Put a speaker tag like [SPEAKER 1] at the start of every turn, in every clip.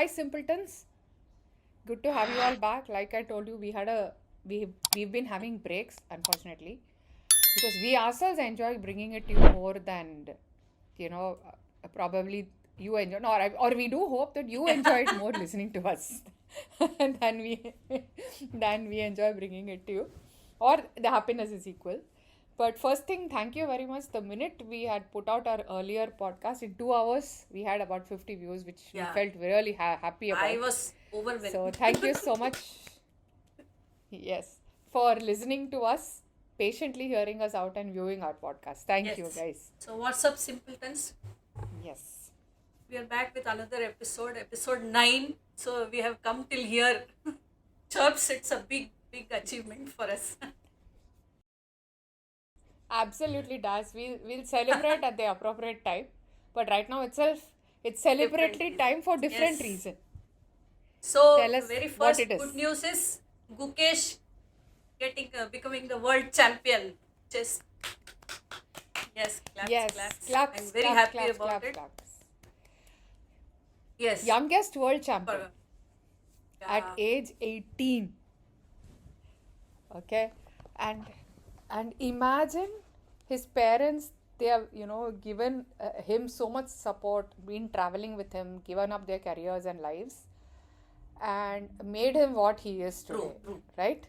[SPEAKER 1] Hi, simpletons. Good to have you all back. Like I told you, we've been having breaks, unfortunately, because we ourselves enjoy bringing it to you more than probably you enjoy. Or we do hope that you enjoy it more listening to us than we than we enjoy bringing it to you, or the happiness is equal. But first thing, thank you very much. The minute we had put out our earlier podcast, in 2 hours, we had about 50 views, which we
[SPEAKER 2] Yeah,
[SPEAKER 1] felt really happy
[SPEAKER 2] I
[SPEAKER 1] about.
[SPEAKER 2] was
[SPEAKER 1] So
[SPEAKER 2] overwhelmed.
[SPEAKER 1] thank you so much, yes, for listening to us, patiently hearing us out and viewing our podcast. Thank you,
[SPEAKER 2] Yes.
[SPEAKER 1] guys.
[SPEAKER 2] So, what's up, simpletons?
[SPEAKER 1] Yes.
[SPEAKER 2] We are back with another episode, episode 9. So, we have come till here. Chirps, it's a big, big achievement for us.
[SPEAKER 1] Absolutely does. We'll celebrate at the appropriate time. But right now itself, it's celebratory
[SPEAKER 2] Different reason.
[SPEAKER 1] time for different
[SPEAKER 2] Yes.
[SPEAKER 1] reason.
[SPEAKER 2] So,
[SPEAKER 1] Tell
[SPEAKER 2] the
[SPEAKER 1] us
[SPEAKER 2] very
[SPEAKER 1] what
[SPEAKER 2] first
[SPEAKER 1] it
[SPEAKER 2] good
[SPEAKER 1] is.
[SPEAKER 2] news is Gukesh becoming the world champion. Chess. Yes, claps,
[SPEAKER 1] Yes.
[SPEAKER 2] claps. I'm
[SPEAKER 1] Claps,
[SPEAKER 2] very
[SPEAKER 1] claps,
[SPEAKER 2] happy
[SPEAKER 1] claps,
[SPEAKER 2] about
[SPEAKER 1] claps,
[SPEAKER 2] it.
[SPEAKER 1] claps.
[SPEAKER 2] Yes.
[SPEAKER 1] Youngest world champion
[SPEAKER 2] For,
[SPEAKER 1] at
[SPEAKER 2] yeah,
[SPEAKER 1] age 18. Okay. And and imagine his parents, they have, given him so much support, been traveling with him, given up their careers and lives, and made him what he is
[SPEAKER 2] true,
[SPEAKER 1] today,
[SPEAKER 2] true.
[SPEAKER 1] right?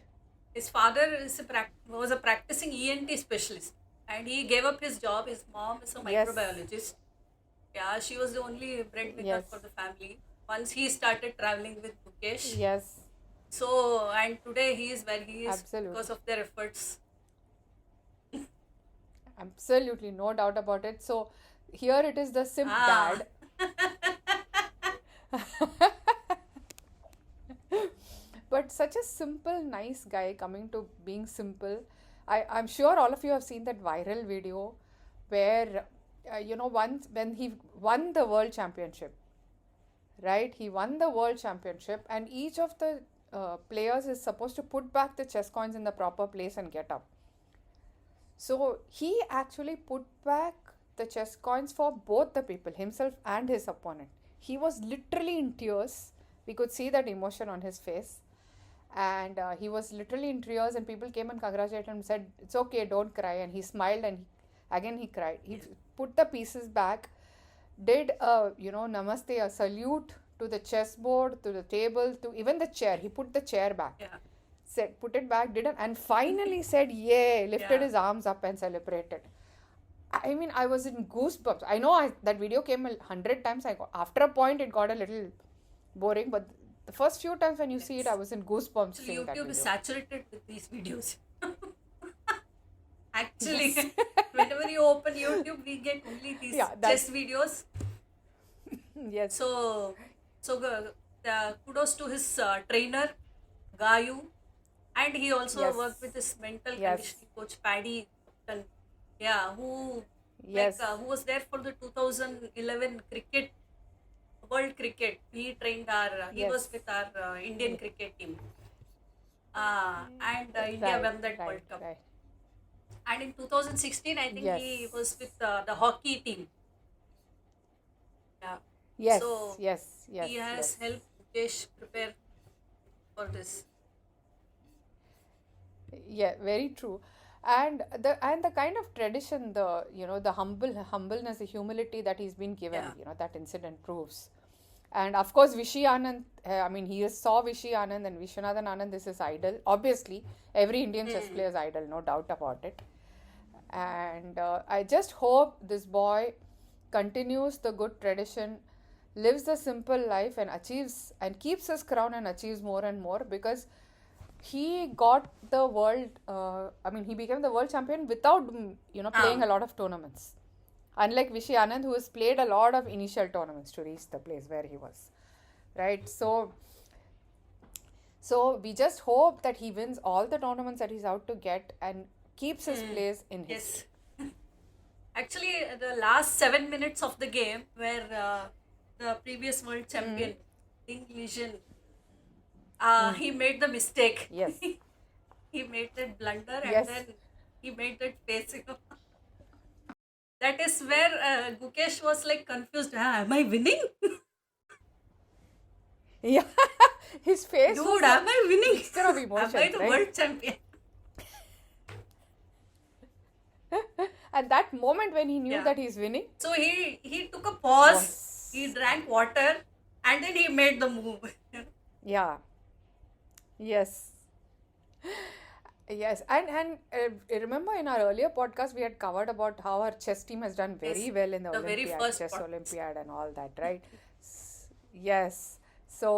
[SPEAKER 2] His father was a practicing ENT specialist and he gave up his job. His mom is a
[SPEAKER 1] Yes.
[SPEAKER 2] microbiologist. Yeah, she was the only breadwinner for
[SPEAKER 1] Yes.
[SPEAKER 2] the family. Once he started traveling with Mukesh.
[SPEAKER 1] Yes.
[SPEAKER 2] So, and today he is where he is because
[SPEAKER 1] Absolutely.
[SPEAKER 2] of their efforts.
[SPEAKER 1] Absolutely. No doubt about it. So here it is the simp
[SPEAKER 2] Ah,
[SPEAKER 1] dad. But such a simple, nice guy coming to being simple. I'm sure all of you have seen that viral video where, once when he won the world championship, right? He won the world championship, and each of the players is supposed to put back the chess coins in the proper place and get up. So he actually put back the chess coins for both the people, himself and his opponent. He was literally in tears. We could see that emotion on his face. And he was literally in tears, and people came and congratulated him and said, "It's okay, don't cry." And he smiled, and again he cried. He
[SPEAKER 2] yes.
[SPEAKER 1] put the pieces back, did a, namaste, a salute to the chessboard, to the table, to even the chair. He put the chair back,
[SPEAKER 2] Yeah,
[SPEAKER 1] said, put it back, did it, and finally said, "Yay!" Lifted
[SPEAKER 2] yeah.
[SPEAKER 1] his arms up and celebrated. I mean, I was in goosebumps. I know that video came 100 times. After a point, it got a little boring, but the first few times when you see it, I
[SPEAKER 2] Yes.
[SPEAKER 1] was in goosebumps
[SPEAKER 2] Actually,
[SPEAKER 1] seeing that
[SPEAKER 2] YouTube is
[SPEAKER 1] video.
[SPEAKER 2] saturated with these videos. Actually,
[SPEAKER 1] Yes.
[SPEAKER 2] whenever you open YouTube, we get only these
[SPEAKER 1] Yeah,
[SPEAKER 2] chess
[SPEAKER 1] that's,
[SPEAKER 2] videos.
[SPEAKER 1] yes,
[SPEAKER 2] So, kudos to his trainer, Gayu, and he also
[SPEAKER 1] yes,
[SPEAKER 2] worked with his mental
[SPEAKER 1] yes,
[SPEAKER 2] conditioning coach, Paddy Upton. Yeah,
[SPEAKER 1] yes,
[SPEAKER 2] who was there for the 2011 cricket World Cricket. He trained he
[SPEAKER 1] yes.
[SPEAKER 2] was with our Indian
[SPEAKER 1] Ye-
[SPEAKER 2] cricket team. And India
[SPEAKER 1] Right,
[SPEAKER 2] won that
[SPEAKER 1] right,
[SPEAKER 2] World Cup.
[SPEAKER 1] right.
[SPEAKER 2] And in 2016, I think he
[SPEAKER 1] Yes,
[SPEAKER 2] was with the hockey team. Yeah.
[SPEAKER 1] yes,
[SPEAKER 2] So
[SPEAKER 1] yes, yes,
[SPEAKER 2] he has
[SPEAKER 1] yes.
[SPEAKER 2] helped Mukesh prepare for this.
[SPEAKER 1] Yeah, very true. And the kind of tradition, the humbleness, the humility that he's been given,
[SPEAKER 2] Yeah.
[SPEAKER 1] that incident proves. And of course, Vishy Anand, I mean, saw Vishy Anand and Vishwanathan Anand is his idol. Obviously, every Indian chess
[SPEAKER 2] Hmm.
[SPEAKER 1] player is idol, no doubt about it. And I just hope this boy continues the good tradition, lives the simple life, and achieves and keeps his crown and achieves more and more, because he got the world. I mean, he became the world champion without playing a
[SPEAKER 2] Um,
[SPEAKER 1] lot of tournaments. Unlike Vishy Anand, who has played a lot of initial tournaments to reach the place where he was, right? So we just hope that he wins all the tournaments that he's out to get and keeps his
[SPEAKER 2] hmm.
[SPEAKER 1] place in history.
[SPEAKER 2] Yes. Actually, the last 7 minutes of the game, where the previous world
[SPEAKER 1] Mm.
[SPEAKER 2] champion, Ding Lijian, he made the mistake.
[SPEAKER 1] Yes.
[SPEAKER 2] He made that blunder and
[SPEAKER 1] Yes.
[SPEAKER 2] then he made that face. That is where Gukesh was like confused. Am I winning?
[SPEAKER 1] Yeah, his face was
[SPEAKER 2] Dude,
[SPEAKER 1] a
[SPEAKER 2] am I winning?
[SPEAKER 1] mixture of
[SPEAKER 2] Am I
[SPEAKER 1] emotions,
[SPEAKER 2] the
[SPEAKER 1] right?
[SPEAKER 2] world champion?
[SPEAKER 1] And that moment when he knew
[SPEAKER 2] Yeah.
[SPEAKER 1] that he's winning
[SPEAKER 2] So he took a pause, he
[SPEAKER 1] was,
[SPEAKER 2] drank water, and then he made the move.
[SPEAKER 1] yeah, yes. Yes, and remember in our earlier podcast we had covered about how our chess team has done very
[SPEAKER 2] Yes,
[SPEAKER 1] well in the
[SPEAKER 2] the very
[SPEAKER 1] Olympiad,
[SPEAKER 2] first
[SPEAKER 1] chess
[SPEAKER 2] podcast.
[SPEAKER 1] Olympiad and all that, right? Yes. So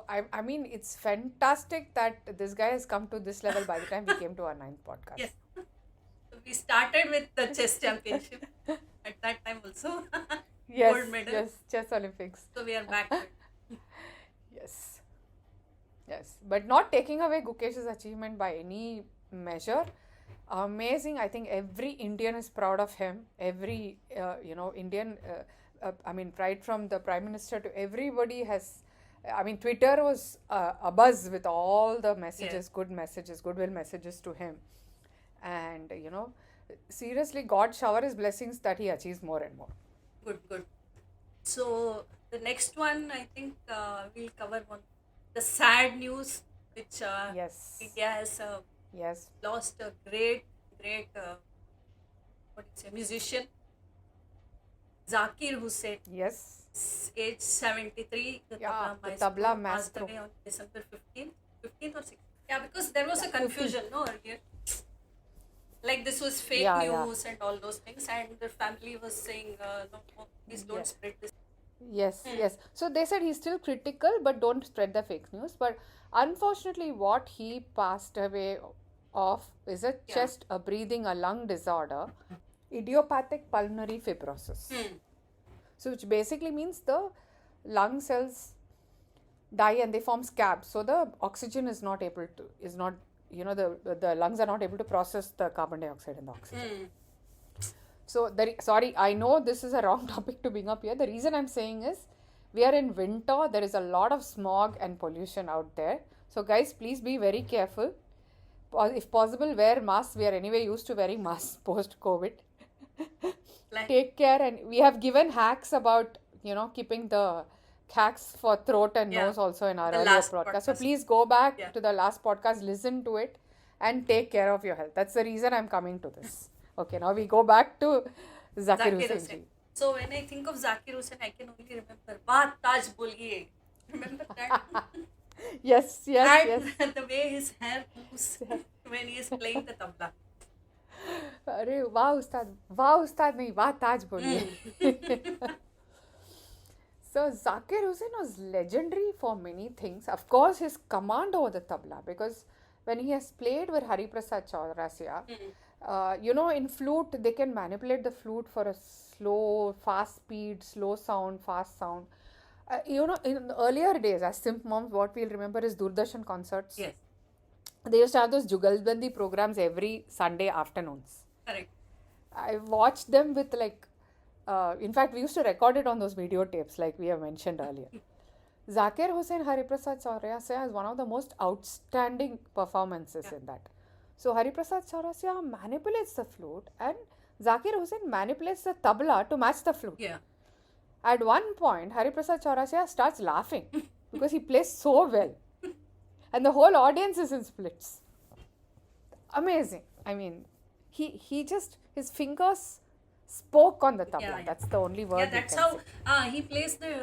[SPEAKER 1] I mean it's fantastic that this guy has come to this level by the time we came to our ninth podcast.
[SPEAKER 2] Yes. So we started with the chess championship at that time also.
[SPEAKER 1] Yes,
[SPEAKER 2] Gold medal.
[SPEAKER 1] yes, chess Olympics.
[SPEAKER 2] So we are back.
[SPEAKER 1] Yes. Yes, but not taking away Gukesh's achievement by any measure. Amazing. I think every Indian is proud of him. Every, Indian, I mean, right from the Prime Minister to everybody has, I mean, Twitter was abuzz with all the messages,
[SPEAKER 2] Yes.
[SPEAKER 1] good messages, goodwill messages to him. And, seriously, God shower his blessings that he achieves more and more.
[SPEAKER 2] Good, good. So the next one, I think we'll cover the sad news, which
[SPEAKER 1] Yes.
[SPEAKER 2] India has
[SPEAKER 1] Yes.
[SPEAKER 2] lost a great, what do you say, musician, Zakir Hussain,
[SPEAKER 1] Yes.
[SPEAKER 2] age 73. The
[SPEAKER 1] Yeah,
[SPEAKER 2] tabla
[SPEAKER 1] the
[SPEAKER 2] maestro
[SPEAKER 1] tabla
[SPEAKER 2] passed
[SPEAKER 1] maestro.
[SPEAKER 2] away on December 15th or 16th. Yeah, because there was a confusion, no, earlier. Like this was fake
[SPEAKER 1] Yeah, yeah.
[SPEAKER 2] news and all those things, and the family was saying, no, please don't
[SPEAKER 1] Yeah.
[SPEAKER 2] spread this.
[SPEAKER 1] Yes, yes. So they said he's still critical, but don't spread the fake news. But unfortunately, what he passed away of is a
[SPEAKER 2] Yeah.
[SPEAKER 1] chest, a breathing, a lung disorder, idiopathic pulmonary fibrosis. So, which basically means the lung cells die and they form scabs. So the oxygen is not, the lungs are not able to process the carbon dioxide and the oxygen. So, sorry, I know this is a wrong topic to bring up here. The reason I'm saying is we are in winter, there is a lot of smog and pollution out there. So, guys, please be very careful. If possible, wear masks. We are anyway used to wearing masks post COVID.
[SPEAKER 2] Like,
[SPEAKER 1] Take care, and we have given hacks about keeping the hacks for throat and
[SPEAKER 2] Yeah,
[SPEAKER 1] nose also in our
[SPEAKER 2] the
[SPEAKER 1] earlier
[SPEAKER 2] last
[SPEAKER 1] podcast. So
[SPEAKER 2] podcast.
[SPEAKER 1] please go back
[SPEAKER 2] Yeah.
[SPEAKER 1] to the last podcast, listen to it, and take care of your health. That's the reason I'm coming to this. Okay, now we go back to Zakir
[SPEAKER 2] Zakir
[SPEAKER 1] Hussain
[SPEAKER 2] Hussain.
[SPEAKER 1] ji.
[SPEAKER 2] So when I think of Zakir Hussain, I can only remember Baat Taj Boliye. Remember that?
[SPEAKER 1] Yes, yes, yes.
[SPEAKER 2] And the way his hair moves when he is playing the tabla.
[SPEAKER 1] अरे वाह उस्ताद नहीं वाह ताज बोलिए. So Zakir Hussain was legendary for many things. Of course, his command over the tabla, because when he has played with Hari Prasad Chaurasia, in flute they can manipulate the flute for a slow, fast speed, slow sound, fast sound. In the earlier days, as Simp Moms, what we'll remember is Doordarshan concerts.
[SPEAKER 2] Yes,
[SPEAKER 1] They used to have those Jugalbandi programs every Sunday afternoons.
[SPEAKER 2] correct.
[SPEAKER 1] I watched them with in fact, we used to record it on those videotapes, like we have mentioned earlier. Zakir Hussain Hariprasad Chaurasia has one of the most outstanding performances in that. So Hariprasad Chaurasia manipulates the flute, and Zakir Hussain manipulates the tabla to match the flute.
[SPEAKER 2] Yeah.
[SPEAKER 1] At one point, Hariprasad Chaurasia starts laughing because he plays so well, and the whole audience is in splits. Amazing. I mean, he just, his fingers spoke on the tabla.
[SPEAKER 2] Yeah, yeah.
[SPEAKER 1] That's the only word.
[SPEAKER 2] Yeah,
[SPEAKER 1] we
[SPEAKER 2] that's
[SPEAKER 1] can
[SPEAKER 2] how
[SPEAKER 1] say.
[SPEAKER 2] he plays the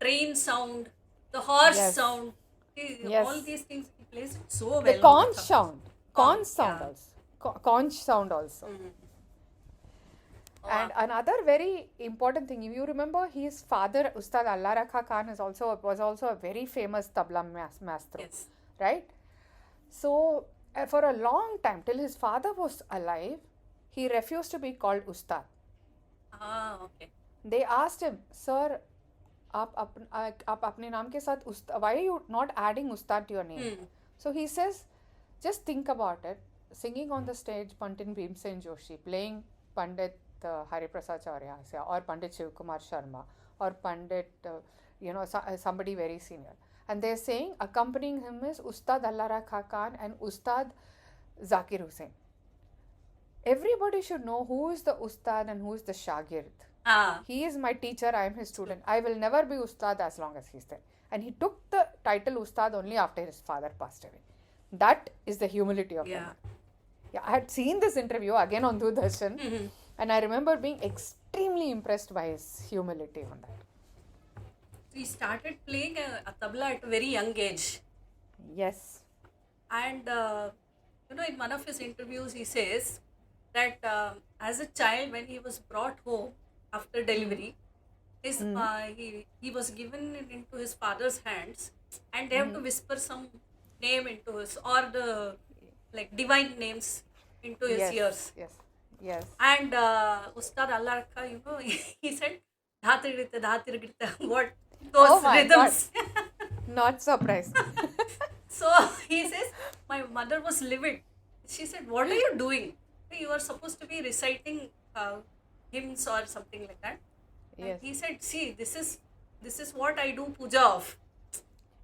[SPEAKER 2] train sound, the horse
[SPEAKER 1] Yes.
[SPEAKER 2] sound.
[SPEAKER 1] Yes.
[SPEAKER 2] All these things he plays it so well.
[SPEAKER 1] The
[SPEAKER 2] on
[SPEAKER 1] conch
[SPEAKER 2] tabla.
[SPEAKER 1] sound. Conch
[SPEAKER 2] Conch,
[SPEAKER 1] sound
[SPEAKER 2] yeah.
[SPEAKER 1] also. Conch sound also. And another very important thing, if you remember, his father, Ustad Allah Rakha Khan, was also a very famous tabla maestro.
[SPEAKER 2] Yes.
[SPEAKER 1] Right? So, for a long time, till his father was alive, he refused to be called Ustad.
[SPEAKER 2] Okay.
[SPEAKER 1] They asked him, sir, आप अपने नाम के साथ why are you not adding Ustad to your name? So he says, just think about it. Singing on the stage, Pandit Bhimsen Joshi, playing Pandit Hariprasad Chaurasia or Pandit Shivkumar Sharma or Pandit, somebody very senior. And they're saying, accompanying him is Ustad Allah Rakha Khan and Ustad Zakir Hussain. Everybody should know who is the Ustad and who is the Shagird.
[SPEAKER 2] Ah,
[SPEAKER 1] He is my teacher, I am his student. I will never be Ustad as long as he's there. And he took the title Ustad only after his father passed away. That is the humility of the
[SPEAKER 2] yeah.
[SPEAKER 1] man. Yeah, I had seen this interview again on Doordarshan,
[SPEAKER 2] Mhm.
[SPEAKER 1] and I remember being extremely impressed by his humility on that.
[SPEAKER 2] He started playing a tabla at a very young age.
[SPEAKER 1] Yes.
[SPEAKER 2] And, in one of his interviews, he says that as a child, when he was brought home after delivery, he was given into his father's hands, and they have to whisper some name into his, or the like divine names into his
[SPEAKER 1] Yes.
[SPEAKER 2] ears.
[SPEAKER 1] Yes. Yes.
[SPEAKER 2] And Ustad Allah Rakha, he said, Dhatirgita, Dhatirgita, what those
[SPEAKER 1] Oh my God.
[SPEAKER 2] rhythms.
[SPEAKER 1] Not surprised.
[SPEAKER 2] So he says, my mother was livid. She said, what are you doing? You are supposed to be reciting hymns or something like that. And
[SPEAKER 1] Yes.
[SPEAKER 2] he said, see, this is what I do puja of.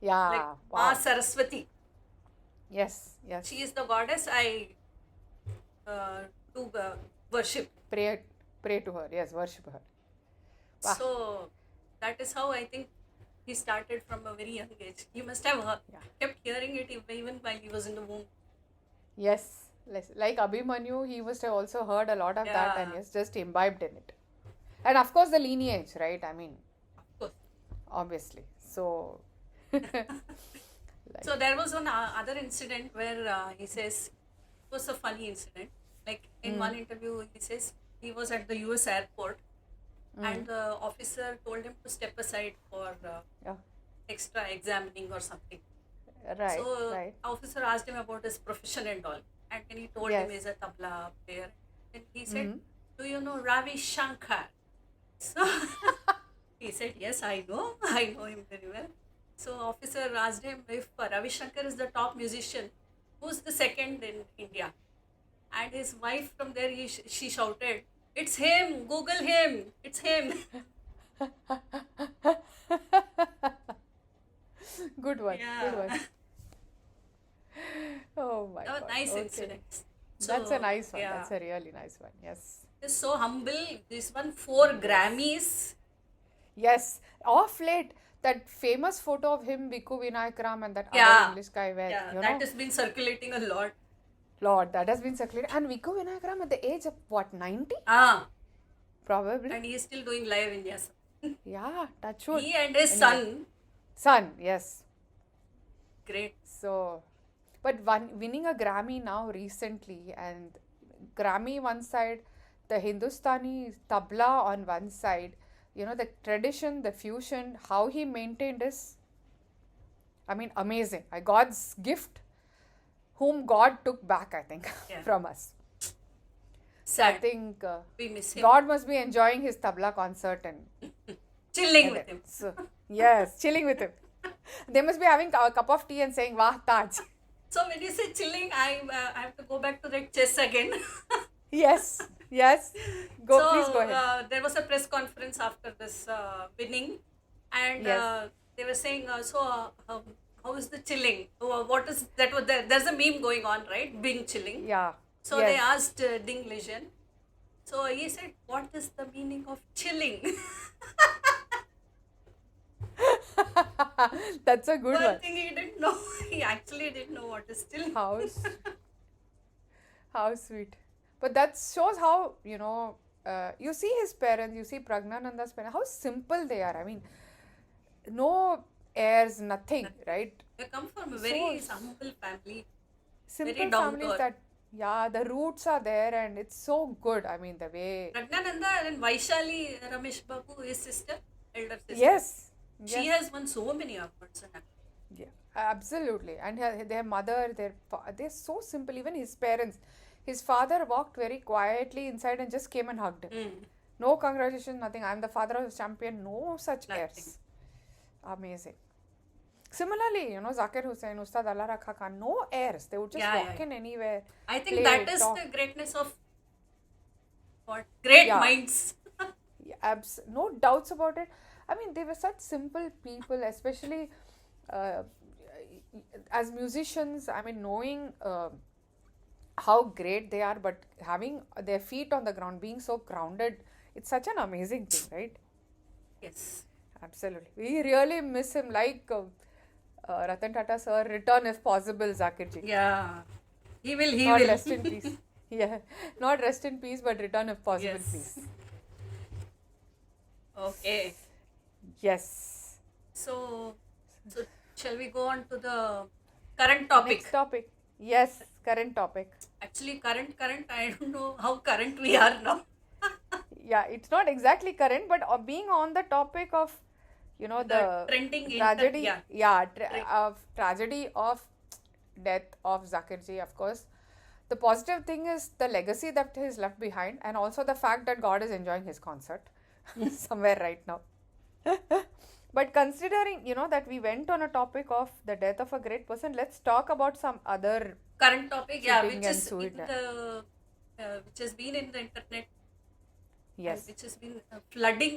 [SPEAKER 1] Yeah.
[SPEAKER 2] Like
[SPEAKER 1] Wow.
[SPEAKER 2] Ma Saraswati.
[SPEAKER 1] Yes. Yes.
[SPEAKER 2] She is the goddess I do worship.
[SPEAKER 1] Pray to her. Yes. Worship her. Wow.
[SPEAKER 2] So that is how I think he started from a very young age. He must have kept hearing it even while he was in the womb.
[SPEAKER 1] Yes. Like Abhimanyu, he must have also heard a lot of that and
[SPEAKER 2] Yeah.
[SPEAKER 1] yes, just imbibed in it. And of course, the lineage, right? I mean,
[SPEAKER 2] Of course.
[SPEAKER 1] obviously. So,
[SPEAKER 2] So there was one other incident where he says it was a funny incident. Like in one interview, he says he was at the US airport and the officer told him to step aside for
[SPEAKER 1] yeah.
[SPEAKER 2] extra examining or something.
[SPEAKER 1] Right.
[SPEAKER 2] So
[SPEAKER 1] Right.
[SPEAKER 2] officer asked him about his profession and all, and when he told him
[SPEAKER 1] Yes.
[SPEAKER 2] he's a tabla player, and he said, "Do you know Ravi Shankar?" So he said, "Yes, I know. I know him very well." So officer asked him if Ravi Shankar is the top musician, who's the second in India? And his wife from there, she shouted, "It's him! Google him! It's him!"
[SPEAKER 1] Good one.
[SPEAKER 2] Yeah.
[SPEAKER 1] Good one. Oh my
[SPEAKER 2] That was
[SPEAKER 1] God.
[SPEAKER 2] nice
[SPEAKER 1] Okay.
[SPEAKER 2] incident.
[SPEAKER 1] That's a nice one.
[SPEAKER 2] Yeah.
[SPEAKER 1] That's a really nice one. Yes.
[SPEAKER 2] He's so humble. This one, 4 Grammys.
[SPEAKER 1] Yes. Off late, that famous photo of him, Viku Vinayakaram, and that
[SPEAKER 2] Yeah.
[SPEAKER 1] other English guy, where
[SPEAKER 2] Yeah,
[SPEAKER 1] you
[SPEAKER 2] that
[SPEAKER 1] know,
[SPEAKER 2] has been circulating a lot.
[SPEAKER 1] Lord, that has been circulated. And Viku Vinayakaram at the age of what, 90? Probably.
[SPEAKER 2] And he is still doing live Indias.
[SPEAKER 1] Yeah, touch wood.
[SPEAKER 2] He and his son,
[SPEAKER 1] Son, yes.
[SPEAKER 2] great.
[SPEAKER 1] So, but winning a Grammy now recently, and Grammy one side, the Hindustani tabla on one side, the tradition, the fusion, how he maintained is, I mean, amazing. God's gift, whom God took back, I think,
[SPEAKER 2] Yeah.
[SPEAKER 1] from us. I
[SPEAKER 2] Sad.
[SPEAKER 1] think
[SPEAKER 2] We miss him.
[SPEAKER 1] God must be enjoying his tabla concert and
[SPEAKER 2] Chilling with him.
[SPEAKER 1] So, yes, chilling with him. They must be having a cup of tea and saying, Wah, Taj.
[SPEAKER 2] So when you say chilling, I have to go back to that chess again.
[SPEAKER 1] Yes, yes. Please go ahead.
[SPEAKER 2] There was a press conference after this winning, and
[SPEAKER 1] Yes.
[SPEAKER 2] they were saying, how is the chilling? What is that? There's a meme going on, right? Being chilling.
[SPEAKER 1] Yeah.
[SPEAKER 2] So
[SPEAKER 1] yes.
[SPEAKER 2] they asked Ding Lijian. So he said, "What is the meaning of chilling?"
[SPEAKER 1] That's a good
[SPEAKER 2] One
[SPEAKER 1] one.
[SPEAKER 2] thing he didn't know. He actually didn't know what is chilling.
[SPEAKER 1] How sweet. But that shows how, you see his parents, you see Pragnananda's parents, how simple they are. I mean, no airs, nothing, right?
[SPEAKER 2] They come from a very humble family.
[SPEAKER 1] Simple
[SPEAKER 2] down to
[SPEAKER 1] families
[SPEAKER 2] earth.
[SPEAKER 1] that, yeah, the roots are there and it's so good. I mean, the way.
[SPEAKER 2] Pragnananda and Vaishali Ramesh Babu, his sister, elder sister.
[SPEAKER 1] Yes.
[SPEAKER 2] She has won so many awards.
[SPEAKER 1] Yeah, absolutely. And their mother, they're so simple. Even his parents. His father walked very quietly inside and just came and hugged him. No congratulations, nothing. I'm the father of the champion. No such airs. Amazing. Similarly, Zakir Hussain, Ustad Allah Rakha Khan, no airs. They would just walk in anywhere.
[SPEAKER 2] I think
[SPEAKER 1] play,
[SPEAKER 2] that is
[SPEAKER 1] talk.
[SPEAKER 2] the greatness of great
[SPEAKER 1] Yeah.
[SPEAKER 2] minds.
[SPEAKER 1] No doubts about it. I mean, they were such simple people, especially as musicians. I mean, knowing how great they are, but having their feet on the ground, being so grounded It's such an amazing thing, right?
[SPEAKER 2] Yes.
[SPEAKER 1] Absolutely. We really miss him, like Ratan Tata sir, return if possible, Zakir ji.
[SPEAKER 2] Yeah. He will, he
[SPEAKER 1] Not
[SPEAKER 2] will.
[SPEAKER 1] rest in peace. Yeah, not rest in peace, but return if possible,
[SPEAKER 2] Yes.
[SPEAKER 1] please.
[SPEAKER 2] Okay.
[SPEAKER 1] Yes.
[SPEAKER 2] So, so shall we go on to the current
[SPEAKER 1] Next
[SPEAKER 2] topic?
[SPEAKER 1] topic. Yes, current topic.
[SPEAKER 2] Actually, current, I don't know how current we are now.
[SPEAKER 1] Yeah, it's not exactly current, but being on the topic of,
[SPEAKER 2] The
[SPEAKER 1] the
[SPEAKER 2] trending
[SPEAKER 1] tragedy,
[SPEAKER 2] yeah.
[SPEAKER 1] yeah,
[SPEAKER 2] Tre-
[SPEAKER 1] of tragedy of death of Zakir ji, of course. The positive thing is the legacy that he's left behind, and also the fact that God is enjoying his concert somewhere right now. But considering, that we went on a topic of the death of a great person, let's talk about some other
[SPEAKER 2] Current topic, yeah,
[SPEAKER 1] shooting
[SPEAKER 2] which
[SPEAKER 1] and
[SPEAKER 2] is in
[SPEAKER 1] suicide.
[SPEAKER 2] the which has been in the internet and
[SPEAKER 1] Yes.
[SPEAKER 2] which has been flooding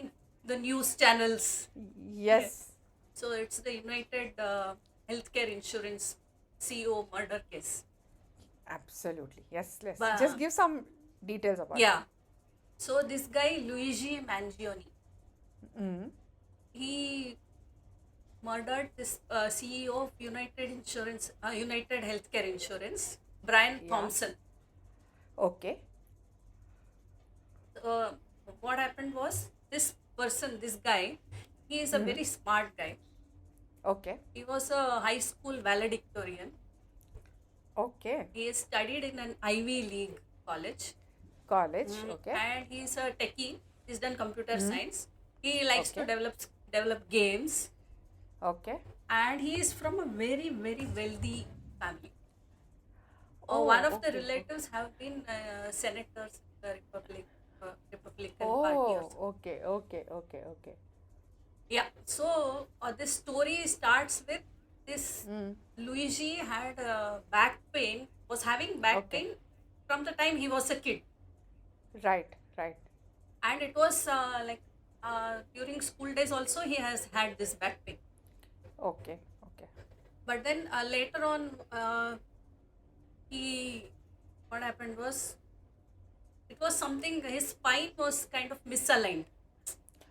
[SPEAKER 2] the news channels.
[SPEAKER 1] Yes.
[SPEAKER 2] So it's the United Healthcare Insurance CEO murder case.
[SPEAKER 1] Absolutely. Yes, let's
[SPEAKER 2] But
[SPEAKER 1] just give some details about it.
[SPEAKER 2] yeah, so this guy Luigi Mangione,
[SPEAKER 1] Mm.
[SPEAKER 2] he murdered this CEO of United Healthcare Insurance, Brian
[SPEAKER 1] Yeah.
[SPEAKER 2] Thompson.
[SPEAKER 1] Okay.
[SPEAKER 2] What happened was this guy, he is a very smart guy.
[SPEAKER 1] Okay.
[SPEAKER 2] He was a high school valedictorian.
[SPEAKER 1] Okay.
[SPEAKER 2] He has studied in an Ivy League college.
[SPEAKER 1] College. Okay.
[SPEAKER 2] And he's a techie. He's done computer science. He likes to develop games.
[SPEAKER 1] Okay.
[SPEAKER 2] And he is from a very, very wealthy family.
[SPEAKER 1] Oh,
[SPEAKER 2] One of
[SPEAKER 1] okay.
[SPEAKER 2] the relatives have been senators in the Republican Party or something.
[SPEAKER 1] Okay. Okay. Okay. Okay.
[SPEAKER 2] Yeah. So this story starts with this Luigi had back pain, was having back pain from the time he was a kid.
[SPEAKER 1] Right. Right.
[SPEAKER 2] And it was during school days also he has had this back pain.
[SPEAKER 1] Okay. Okay.
[SPEAKER 2] But then later on, what happened was, it was something, his spine was kind of misaligned.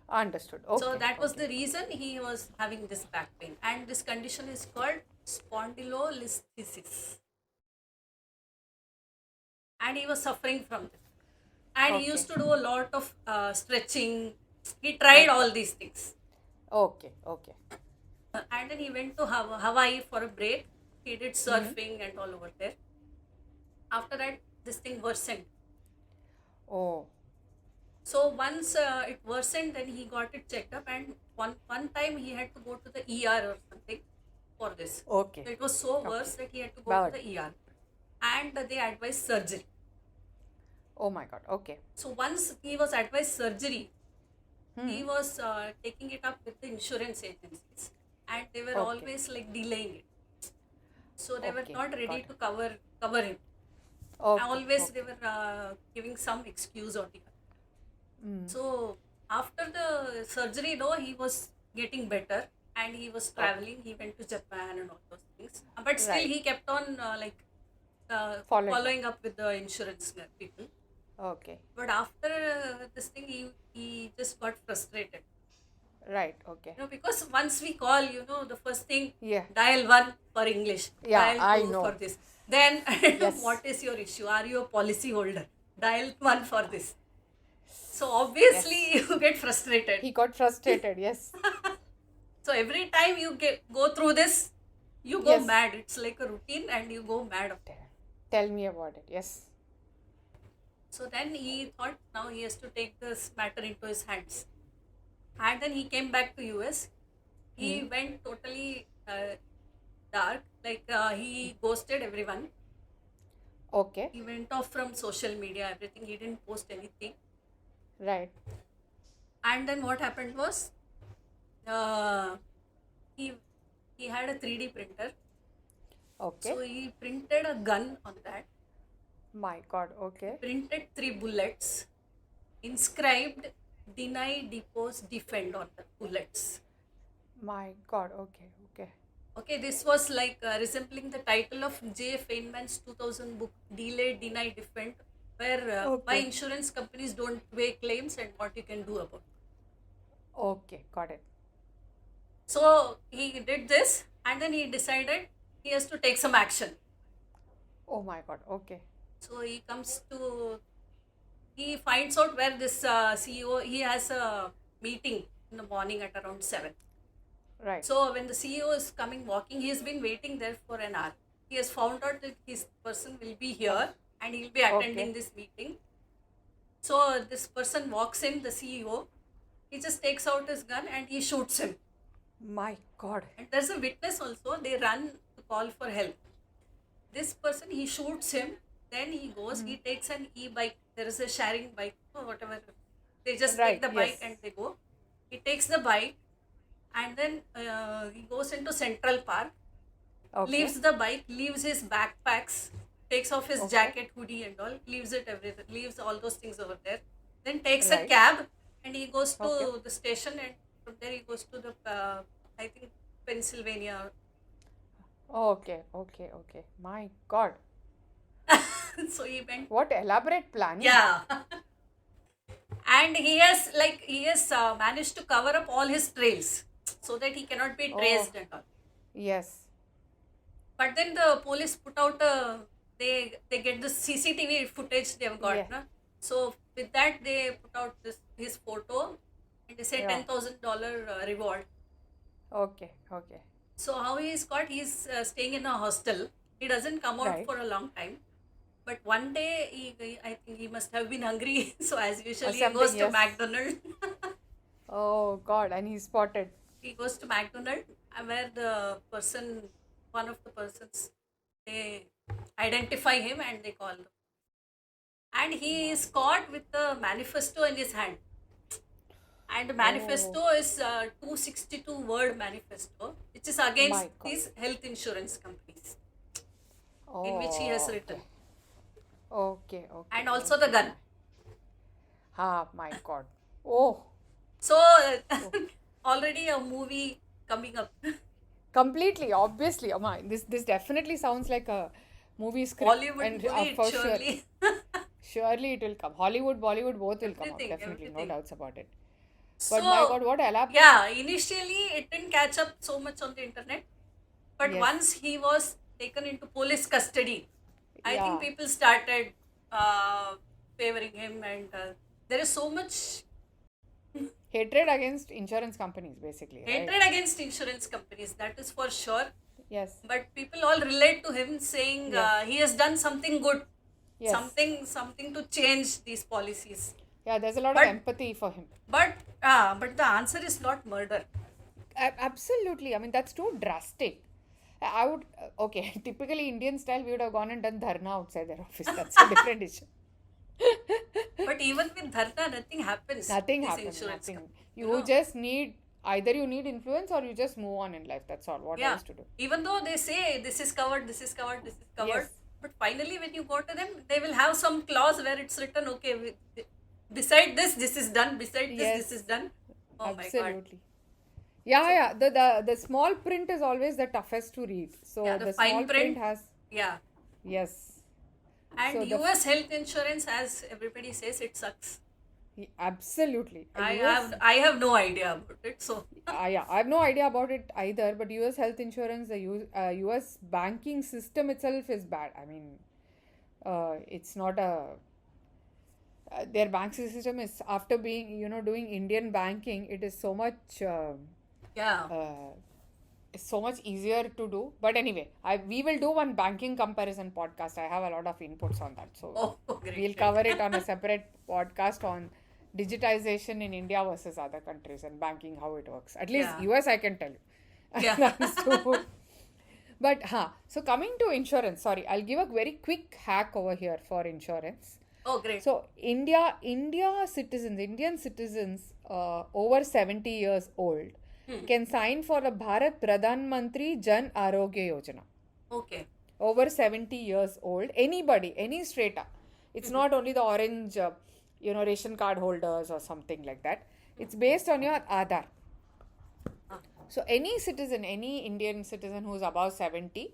[SPEAKER 1] Understood. Okay.
[SPEAKER 2] So that was the reason he was having this back pain. And this condition is called spondylolisthesis. And he was suffering from it. And he used to do a lot of stretching. He tried all these things.
[SPEAKER 1] Okay. Okay.
[SPEAKER 2] And then he went to Hawaii for a break. He did surfing and all over there. After that, this thing worsened.
[SPEAKER 1] Oh.
[SPEAKER 2] So once it worsened, then he got it checked up, and one time he had to go to the ER or something for this.
[SPEAKER 1] Okay.
[SPEAKER 2] So it was so worse that he had to go to the ER, and they advised surgery.
[SPEAKER 1] Oh my God. Okay.
[SPEAKER 2] So once he was advised surgery, he was taking it up with the insurance agencies, and they were always like delaying it. So they were not ready to cover him. Always they were giving some excuse or the other. So after the surgery, though, he was getting better and he was traveling. He went to Japan and all those things. But still, he kept on following up with the insurance people.
[SPEAKER 1] Okay.
[SPEAKER 2] But after this thing, he just got frustrated.
[SPEAKER 1] Right. Okay.
[SPEAKER 2] Because once we call, the first thing,
[SPEAKER 1] Yeah.
[SPEAKER 2] dial 1 for English,
[SPEAKER 1] Yeah,
[SPEAKER 2] dial 2
[SPEAKER 1] I know.
[SPEAKER 2] for this. Then,
[SPEAKER 1] Yes.
[SPEAKER 2] what is your issue? Are you a policy holder? Dial 1 for this. So obviously you get frustrated.
[SPEAKER 1] He got frustrated. Yes.
[SPEAKER 2] So every time you go through this, you go mad. It's like a routine and you go mad.
[SPEAKER 1] Tell me about it. Yes.
[SPEAKER 2] So then he thought now he has to take this matter into his hands. And then he came back to US. He went totally dark. Like he ghosted everyone.
[SPEAKER 1] Okay.
[SPEAKER 2] He went off from social media, everything. He didn't post anything.
[SPEAKER 1] Right.
[SPEAKER 2] And then what happened was, he had a 3D printer.
[SPEAKER 1] Okay.
[SPEAKER 2] So he printed a gun on that.
[SPEAKER 1] My God. Okay.
[SPEAKER 2] Printed 3 bullets, inscribed "Deny, Depose, Defend" on the bullets.
[SPEAKER 1] My God. Okay. Okay.
[SPEAKER 2] Okay, this was like resembling the title of J. Feynman's 2000 book, Delay, Deny, Defend, where why
[SPEAKER 1] Okay.
[SPEAKER 2] insurance companies don't pay claims and what you can do about it.
[SPEAKER 1] Okay. Got it.
[SPEAKER 2] So he did this, and then he decided he has to take some action.
[SPEAKER 1] Oh my God. Okay.
[SPEAKER 2] So he finds out where this CEO, he has a meeting in the morning at around 7.
[SPEAKER 1] Right.
[SPEAKER 2] So when the CEO is coming walking, he has been waiting there for an hour. He has found out that his person will be here and he'll be attending
[SPEAKER 1] Okay.
[SPEAKER 2] this meeting. So this person walks in, the CEO, he just takes out his gun and he shoots him.
[SPEAKER 1] My God.
[SPEAKER 2] And there's a witness also, they run to call for help. This person, he shoots him, then he goes, he takes an e-bike. There is a sharing bike or whatever. They just take
[SPEAKER 1] Right.
[SPEAKER 2] the bike
[SPEAKER 1] Yes.
[SPEAKER 2] and they go. He takes the bike and then he goes into Central Park,
[SPEAKER 1] Okay.
[SPEAKER 2] leaves the bike, leaves his backpacks, takes off his
[SPEAKER 1] Okay.
[SPEAKER 2] jacket, hoodie, and all, leaves it everything, leaves all those things over there. Then takes a
[SPEAKER 1] Right.
[SPEAKER 2] cab and he goes
[SPEAKER 1] Okay.
[SPEAKER 2] to the station, and from there he goes to the I think Pennsylvania.
[SPEAKER 1] Okay. Okay. Okay. My God.
[SPEAKER 2] So he went,
[SPEAKER 1] What elaborate planning.
[SPEAKER 2] yeah, and he has managed to cover up all his trails so that he cannot be
[SPEAKER 1] Oh,
[SPEAKER 2] traced and all.
[SPEAKER 1] yes.
[SPEAKER 2] But then the police put out they get the CCTV footage they've
[SPEAKER 1] Yeah.
[SPEAKER 2] got, na? So with that they put out his photo and they say
[SPEAKER 1] Yeah.
[SPEAKER 2] $10,000 reward.
[SPEAKER 1] Okay. Okay.
[SPEAKER 2] So how he is caught? He's staying in a hostel. He doesn't come out
[SPEAKER 1] Right.
[SPEAKER 2] for a long time. But one day I think he must have been hungry. So as
[SPEAKER 1] Or
[SPEAKER 2] usually he goes
[SPEAKER 1] something.
[SPEAKER 2] to
[SPEAKER 1] Yes.
[SPEAKER 2] McDonald's.
[SPEAKER 1] Oh God. And he's spotted.
[SPEAKER 2] He goes to McDonald's where one of the persons, they identify him and they call him. And he
[SPEAKER 1] My.
[SPEAKER 2] is caught with the manifesto in his hand. And the
[SPEAKER 1] Oh
[SPEAKER 2] manifesto is a 262 word manifesto, which is against
[SPEAKER 1] my God.
[SPEAKER 2] these health insurance companies, in which he has
[SPEAKER 1] Oh.
[SPEAKER 2] written.
[SPEAKER 1] Okay. Okay. Okay.
[SPEAKER 2] And also the
[SPEAKER 1] Okay.
[SPEAKER 2] gun.
[SPEAKER 1] Ah. My God. Oh.
[SPEAKER 2] So
[SPEAKER 1] Oh.
[SPEAKER 2] already a movie coming up.
[SPEAKER 1] Completely. Obviously. Oh my. This definitely sounds like a movie script,
[SPEAKER 2] Bollywood
[SPEAKER 1] and
[SPEAKER 2] movie, it
[SPEAKER 1] for sure,
[SPEAKER 2] surely.
[SPEAKER 1] surely it will come. Hollywood, Bollywood, both will come out.
[SPEAKER 2] Everything,
[SPEAKER 1] Definitely, no
[SPEAKER 2] everything.
[SPEAKER 1] doubts about it. But my
[SPEAKER 2] So,
[SPEAKER 1] God, what elab?
[SPEAKER 2] yeah, initially it didn't catch up so much on the internet. But
[SPEAKER 1] Yes.
[SPEAKER 2] once he was taken into police custody, I think
[SPEAKER 1] Yeah.
[SPEAKER 2] people started favoring him, and there is so much
[SPEAKER 1] Hatred against insurance companies, basically, right?
[SPEAKER 2] hatred against insurance companies, that is for sure.
[SPEAKER 1] Yes.
[SPEAKER 2] But people all relate to him, saying
[SPEAKER 1] Yes.
[SPEAKER 2] he has done something good,
[SPEAKER 1] Yes.
[SPEAKER 2] something to change these policies.
[SPEAKER 1] Yeah, there's a lot of
[SPEAKER 2] But
[SPEAKER 1] empathy for him.
[SPEAKER 2] but the answer is not murder.
[SPEAKER 1] Absolutely. I mean, that's too drastic. I would, okay, typically Indian style, we would have gone and done dharna outside their office. That's a different issue.
[SPEAKER 2] But even with dharna, nothing happens.
[SPEAKER 1] Nothing
[SPEAKER 2] These
[SPEAKER 1] happens.
[SPEAKER 2] insurance
[SPEAKER 1] Nothing.
[SPEAKER 2] companies,
[SPEAKER 1] You just need, either you need influence or you just move on in life. That's all. What
[SPEAKER 2] yeah.
[SPEAKER 1] else to do?
[SPEAKER 2] Even though they say this is covered, this is covered, this is covered,
[SPEAKER 1] Yes.
[SPEAKER 2] but finally when you go to them, they will have some clause where it's written, okay, beside this is done. Beside this is
[SPEAKER 1] Yes.
[SPEAKER 2] done. Oh my God.
[SPEAKER 1] Absolutely. Yeah,
[SPEAKER 2] So
[SPEAKER 1] yeah. The small print is always the toughest to read.
[SPEAKER 2] yeah,
[SPEAKER 1] So
[SPEAKER 2] the
[SPEAKER 1] the
[SPEAKER 2] fine
[SPEAKER 1] small print
[SPEAKER 2] print.
[SPEAKER 1] has,
[SPEAKER 2] Yeah.
[SPEAKER 1] yes.
[SPEAKER 2] And
[SPEAKER 1] So the
[SPEAKER 2] US health insurance, as everybody says, it sucks.
[SPEAKER 1] absolutely
[SPEAKER 2] I
[SPEAKER 1] US.
[SPEAKER 2] have no idea about it. So
[SPEAKER 1] Yeah, I have no idea about it either. But US health insurance, the US banking system itself is bad. I mean, it's not a. Their banking system is, after being, doing Indian banking, it is so much.
[SPEAKER 2] yeah.
[SPEAKER 1] It's so much easier to do. But anyway, we will do one banking comparison podcast. I have a lot of inputs on that. So
[SPEAKER 2] Oh, great.
[SPEAKER 1] we'll cover it on a separate podcast on digitization in India versus other countries and banking, how it works. At least
[SPEAKER 2] Yeah.
[SPEAKER 1] US, I can tell you.
[SPEAKER 2] Yeah.
[SPEAKER 1] Thanks to. But, so coming to insurance, sorry, I'll give a very quick hack over here for insurance.
[SPEAKER 2] Oh, great.
[SPEAKER 1] So Indian citizens over 70 years old can sign for a Bharat Pradhan Mantri Jan Arogya Yojana.
[SPEAKER 2] Okay.
[SPEAKER 1] Over 70 years old, anybody, any strata. It's not only the orange, ration card holders or something like that. It's based on your Aadhaar. So any citizen, any Indian citizen who's above 70,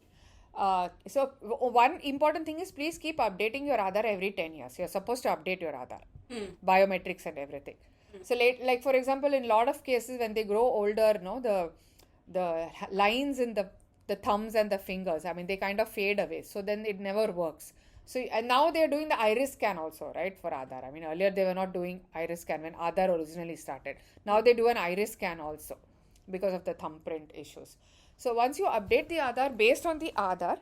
[SPEAKER 1] One important thing is please keep updating your Aadhaar every 10 years. You're supposed to update your Aadhaar,
[SPEAKER 2] Hmm.
[SPEAKER 1] biometrics and everything. So like for example, in a lot of cases when they grow older, no, the lines in the thumbs and the fingers, I mean, they kind of fade away. So then it never works. So and now they're doing the iris scan also, right, for Aadhaar. I mean, earlier they were not doing iris scan when Aadhaar originally started. Now they do an iris scan also because of the thumbprint issues. So once you update the Aadhaar based on the Aadhaar,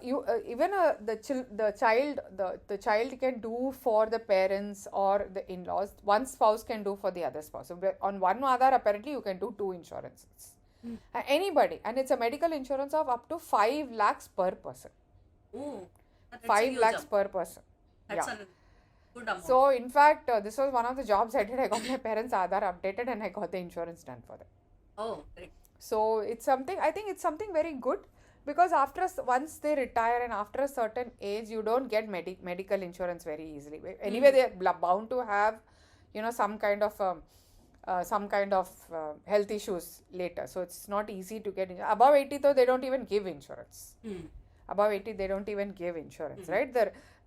[SPEAKER 1] you even the child can do for the parents or the in-laws. One spouse can do for the other spouse. So on one Aadhaar, apparently you can do two insurances. Anybody, and it's a medical insurance of up to 5 lakhs per person.
[SPEAKER 2] Oh, that's a
[SPEAKER 1] 5
[SPEAKER 2] huge
[SPEAKER 1] lakhs
[SPEAKER 2] amount.
[SPEAKER 1] per person.
[SPEAKER 2] That's
[SPEAKER 1] Yeah.
[SPEAKER 2] a good amount.
[SPEAKER 1] So in fact, this was one of the jobs I did. I got my parents' Aadhaar updated and I got the insurance done for them.
[SPEAKER 2] Oh, great.
[SPEAKER 1] So it's something, I think it's something very good, because once they retire and after a certain age, you don't get medical insurance very easily. Anyway, they're bound to have, some kind of health issues later. So it's not easy to get above 80 though. They don't even give insurance. Above 80 they don't even give insurance, right?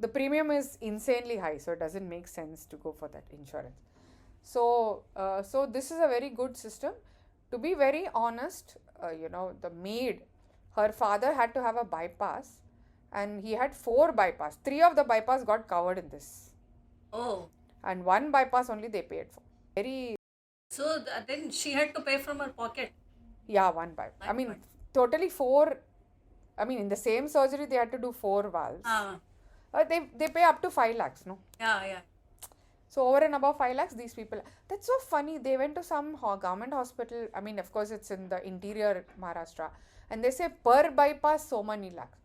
[SPEAKER 1] The premium is insanely high, so it doesn't make sense to go for that insurance. So this is a very good system. To be very honest, the maid, her father had to have a bypass, and he had 4 bypass. 3 of the bypass got covered in this,
[SPEAKER 2] Oh,
[SPEAKER 1] and 1 bypass only they paid for. Very,
[SPEAKER 2] so then she had to pay from her pocket.
[SPEAKER 1] yeah, 1 bypass. I mean, totally 4. I mean, in the same surgery they had to do 4 valves. They pay up to 5 lakhs, no?
[SPEAKER 2] Yeah.
[SPEAKER 1] So over and above 5 lakhs, these people. That's so funny. They went to some government hospital. I mean, of course, it's in the interior Maharashtra, and they say per bypass so many lakhs.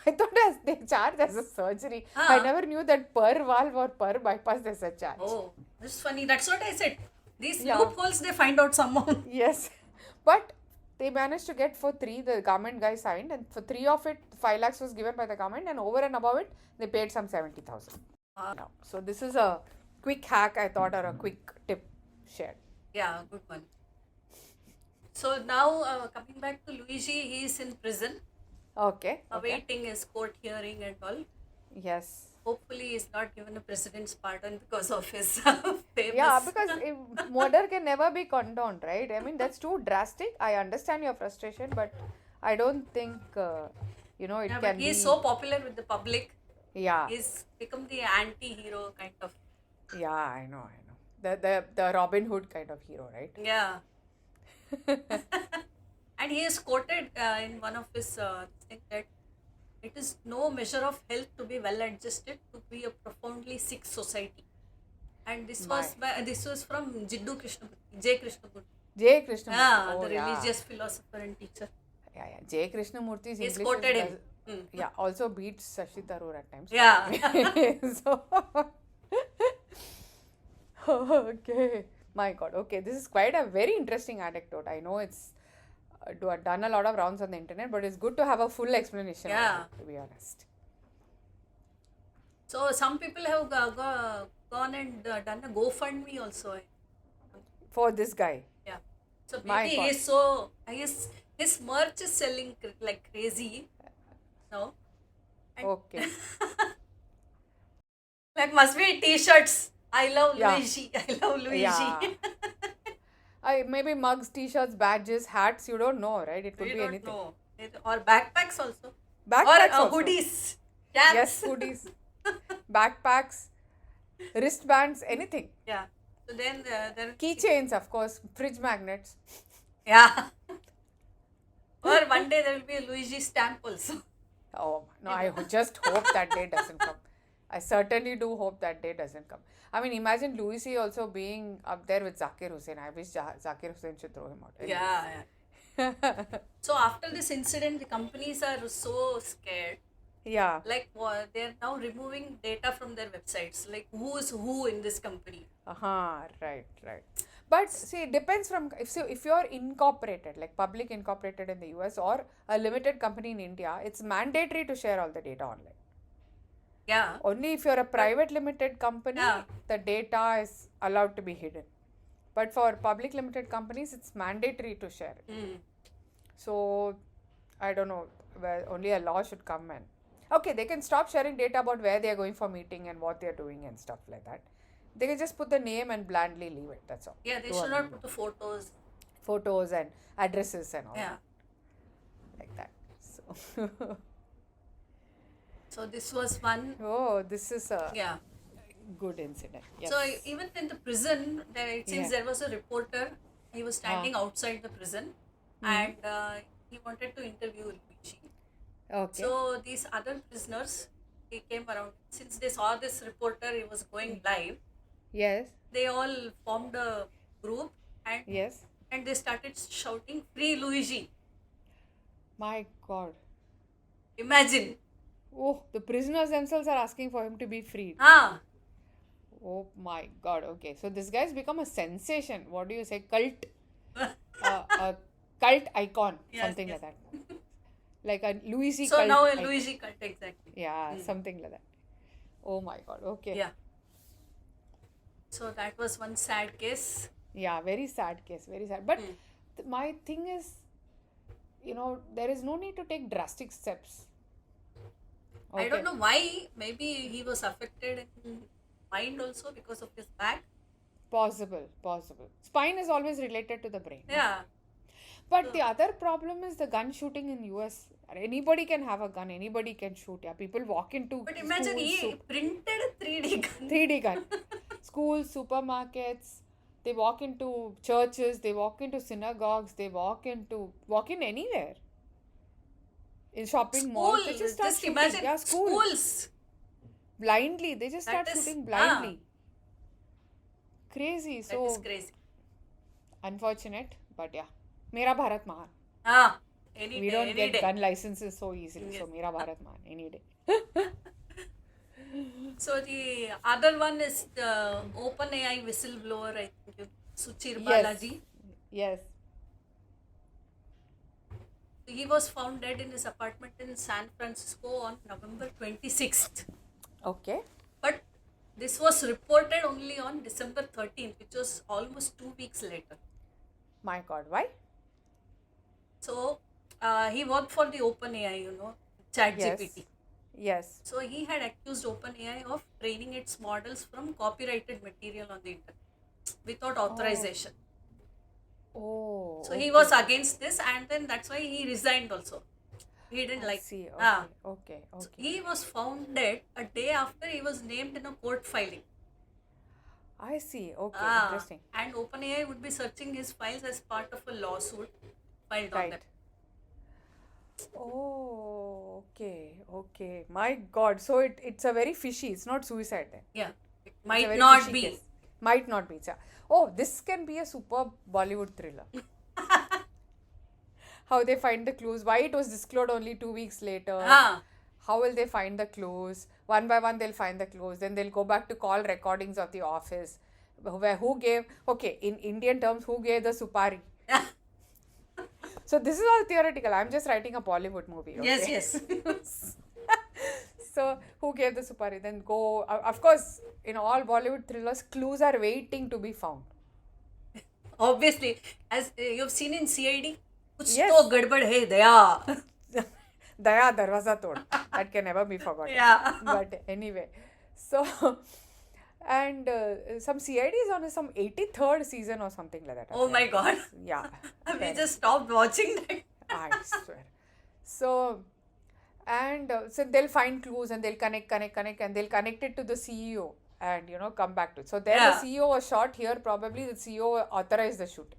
[SPEAKER 1] I thought they charge as a surgery. I never knew that per valve or per bypass there's a charge.
[SPEAKER 2] Oh, that's funny. That's what I said. These
[SPEAKER 1] Yeah.
[SPEAKER 2] loopholes they find out somehow.
[SPEAKER 1] Yes, but they managed to get for 3. The government guy signed, and for 3 of it, 5 lakhs was given by the government, and over and above it, they paid some 70,000. So this is a quick hack, I thought, or a quick tip shared.
[SPEAKER 2] Yeah, good one. So now coming back to Luigi, he is in prison,
[SPEAKER 1] Okay.
[SPEAKER 2] awaiting his court hearing and all.
[SPEAKER 1] Yes.
[SPEAKER 2] Hopefully, he's not given a president's pardon because of his famous.
[SPEAKER 1] Yeah, because murder can never be condoned, right? I mean, that's too drastic. I understand your frustration, but I don't think, it
[SPEAKER 2] Yeah,
[SPEAKER 1] can
[SPEAKER 2] but
[SPEAKER 1] be.
[SPEAKER 2] he's so popular with the public.
[SPEAKER 1] Yeah.
[SPEAKER 2] He's become the anti-hero kind of.
[SPEAKER 1] Yeah, I know. The Robin Hood kind of hero, right?
[SPEAKER 2] Yeah. And he is quoted in one of his thing that it is no measure of health to be well adjusted to be a profoundly sick society. And this was from Jiddu Krishnamurti, J. Krishnamurti.
[SPEAKER 1] J. Krishnamurti.
[SPEAKER 2] Yeah,
[SPEAKER 1] Oh,
[SPEAKER 2] the
[SPEAKER 1] yeah.
[SPEAKER 2] religious philosopher and teacher.
[SPEAKER 1] Yeah. J. Krishnamurti's
[SPEAKER 2] He's
[SPEAKER 1] English
[SPEAKER 2] quoted him.
[SPEAKER 1] Yeah, also beats Shashi Tharoor at times.
[SPEAKER 2] Yeah.
[SPEAKER 1] So, okay. My God. Okay, this is quite a very interesting anecdote. I know it's done a lot of rounds on the internet, but it's good to have a full explanation.
[SPEAKER 2] Yeah.
[SPEAKER 1] Of it, to be honest.
[SPEAKER 2] So some people have gone and done a GoFundMe also.
[SPEAKER 1] For this guy.
[SPEAKER 2] Yeah. So
[SPEAKER 1] My
[SPEAKER 2] maybe
[SPEAKER 1] God.
[SPEAKER 2] he's so, I guess his merch is selling like crazy. No? And
[SPEAKER 1] Okay.
[SPEAKER 2] like must be t-shirts. I love
[SPEAKER 1] Yeah.
[SPEAKER 2] Luigi. I love Luigi.
[SPEAKER 1] Yeah. Maybe mugs, t-shirts, badges, hats. You don't know, right? It could
[SPEAKER 2] We
[SPEAKER 1] be
[SPEAKER 2] don't
[SPEAKER 1] anything.
[SPEAKER 2] know. Or backpacks also.
[SPEAKER 1] Backpacks
[SPEAKER 2] or
[SPEAKER 1] also.
[SPEAKER 2] hoodies. Caps.
[SPEAKER 1] Yes, hoodies, backpacks, wristbands, anything.
[SPEAKER 2] Yeah. So then
[SPEAKER 1] Keychains, of course, fridge magnets.
[SPEAKER 2] yeah. Or one day there will be a Luigi stamp also.
[SPEAKER 1] Oh, no, I just hope that day doesn't come. I certainly do hope that day doesn't come. I mean, imagine Luigi also being up there with Zakir Hussain. I wish Zakir Hussain should throw him out.
[SPEAKER 2] Yeah. So after this incident, the companies are so scared.
[SPEAKER 1] Yeah.
[SPEAKER 2] Like they're now removing data from their websites. Like who is who in this company?
[SPEAKER 1] Right. But see, it depends from if you're incorporated, like public incorporated in the US or a limited company in India, it's mandatory to share all the data online.
[SPEAKER 2] Yeah.
[SPEAKER 1] Only if you're a private limited company,
[SPEAKER 2] Yeah.
[SPEAKER 1] the data is allowed to be hidden. But for public limited companies, it's mandatory to share it.
[SPEAKER 2] Mm.
[SPEAKER 1] So I don't know, where only a law should come and okay, they can stop sharing data about where they are going for meeting and what they are doing and stuff like that. They can just put the name and blandly leave it. That's all.
[SPEAKER 2] Yeah, they
[SPEAKER 1] Do
[SPEAKER 2] should
[SPEAKER 1] a
[SPEAKER 2] not put the photos.
[SPEAKER 1] photos and addresses and all
[SPEAKER 2] Yeah.
[SPEAKER 1] like that. So,
[SPEAKER 2] So this was one.
[SPEAKER 1] oh, this is a
[SPEAKER 2] Yeah.
[SPEAKER 1] good incident. Yes.
[SPEAKER 2] So even in the prison, it seems
[SPEAKER 1] Yeah.
[SPEAKER 2] there was a reporter. He was standing outside the prison, and he wanted to interview Luigi.
[SPEAKER 1] Okay.
[SPEAKER 2] So these other prisoners, they came around. Since they saw this reporter, he was going live.
[SPEAKER 1] Yes.
[SPEAKER 2] They all formed a group, and
[SPEAKER 1] Yes.
[SPEAKER 2] they started shouting, "Free Luigi!"
[SPEAKER 1] My God.
[SPEAKER 2] Imagine.
[SPEAKER 1] Oh, the prisoners themselves are asking for him to be freed.
[SPEAKER 2] Ah,
[SPEAKER 1] Oh my God. Okay. So this guy's become a sensation. What do you say? Cult. A cult icon.
[SPEAKER 2] Yes,
[SPEAKER 1] Something
[SPEAKER 2] yes.
[SPEAKER 1] like that. Like a Luigi
[SPEAKER 2] so
[SPEAKER 1] cult.
[SPEAKER 2] now a
[SPEAKER 1] icon.
[SPEAKER 2] Luigi cult, exactly.
[SPEAKER 1] Yeah, something like that. Oh my God. Okay.
[SPEAKER 2] Yeah. So that was one sad case.
[SPEAKER 1] Yeah, very sad case. Very sad. But my thing is, there is no need to take drastic steps.
[SPEAKER 2] I don't know why. Maybe he was affected in mind also because of his back.
[SPEAKER 1] Possible. Spine is always related to the brain.
[SPEAKER 2] Yeah.
[SPEAKER 1] But the other problem is the gun shooting in US. Anybody can have a gun. Anybody can shoot. Yeah, people walk into
[SPEAKER 2] But imagine
[SPEAKER 1] schools,
[SPEAKER 2] he printed a 3D gun.
[SPEAKER 1] 3D gun. Schools, supermarkets. They walk into churches. They walk into synagogues. They walk in anywhere. In shopping malls, they just start shooting.
[SPEAKER 2] imagine
[SPEAKER 1] Yeah,
[SPEAKER 2] schools.
[SPEAKER 1] blindly. They just start
[SPEAKER 2] That is-
[SPEAKER 1] shooting blindly. Crazy.
[SPEAKER 2] That
[SPEAKER 1] So
[SPEAKER 2] is crazy.
[SPEAKER 1] unfortunate, but yeah. Mera Bharat Mahan.
[SPEAKER 2] Ah, any
[SPEAKER 1] We
[SPEAKER 2] day,
[SPEAKER 1] don't
[SPEAKER 2] any
[SPEAKER 1] get
[SPEAKER 2] day.
[SPEAKER 1] gun licenses so easily. So
[SPEAKER 2] Yes.
[SPEAKER 1] Mera Bharat Mahan any day.
[SPEAKER 2] So the other one is the OpenAI whistleblower, I think, Suchir
[SPEAKER 1] Yes.
[SPEAKER 2] Balaji.
[SPEAKER 1] Yes.
[SPEAKER 2] He was found dead in his apartment in San Francisco on November 26th.
[SPEAKER 1] Okay.
[SPEAKER 2] But this was reported only on December 13th, which was almost 2 weeks later.
[SPEAKER 1] My God. Why?
[SPEAKER 2] So he worked for the OpenAI, ChatGPT.
[SPEAKER 1] Yes.
[SPEAKER 2] So he had accused OpenAI of training its models from copyrighted material on the internet without authorization.
[SPEAKER 1] Oh.
[SPEAKER 2] So he was against this, and then that's why he resigned also. He didn't like.
[SPEAKER 1] See.
[SPEAKER 2] Ah.
[SPEAKER 1] Okay.
[SPEAKER 2] He was found dead a day after he was named in a court filing.
[SPEAKER 1] I see. Okay.
[SPEAKER 2] Ah,
[SPEAKER 1] Interesting.
[SPEAKER 2] and OpenAI would be searching his files as part of a lawsuit filed on
[SPEAKER 1] Right.
[SPEAKER 2] them.
[SPEAKER 1] Oh. Okay. My God. So it's a very fishy. It's not suicide then.
[SPEAKER 2] Yeah, it
[SPEAKER 1] It's a
[SPEAKER 2] might
[SPEAKER 1] very
[SPEAKER 2] not
[SPEAKER 1] fishy
[SPEAKER 2] be.
[SPEAKER 1] case. Might not be. Yeah. Oh, this can be a superb Bollywood thriller. How they find the clues. Why it was disclosed only 2 weeks later.
[SPEAKER 2] Ah,
[SPEAKER 1] How will they find the clues? One by one, they'll find the clues. Then they'll go back to call recordings of the office. In Indian terms, who gave the supari? So this is all theoretical. I'm just writing a Bollywood movie. Okay?
[SPEAKER 2] yes.
[SPEAKER 1] So who gave the supari? Then go. Of course, in all Bollywood thrillers, clues are waiting to be found.
[SPEAKER 2] Obviously, as you've seen in CID, कुछ
[SPEAKER 1] Yes.
[SPEAKER 2] तो गड़बड़ है दया.
[SPEAKER 1] Daya darwaza tod. That can never be forgotten.
[SPEAKER 2] Yeah.
[SPEAKER 1] But anyway, so and some CID is on some 83rd season or something like that.
[SPEAKER 2] Oh my God.
[SPEAKER 1] Yeah.
[SPEAKER 2] We just stopped watching that.
[SPEAKER 1] I swear. So, and so they'll find clues and they'll connect, and they'll connect it to the CEO and come back to it. So there
[SPEAKER 2] Yeah.
[SPEAKER 1] the CEO was shot here. Probably the CEO authorized the shoot.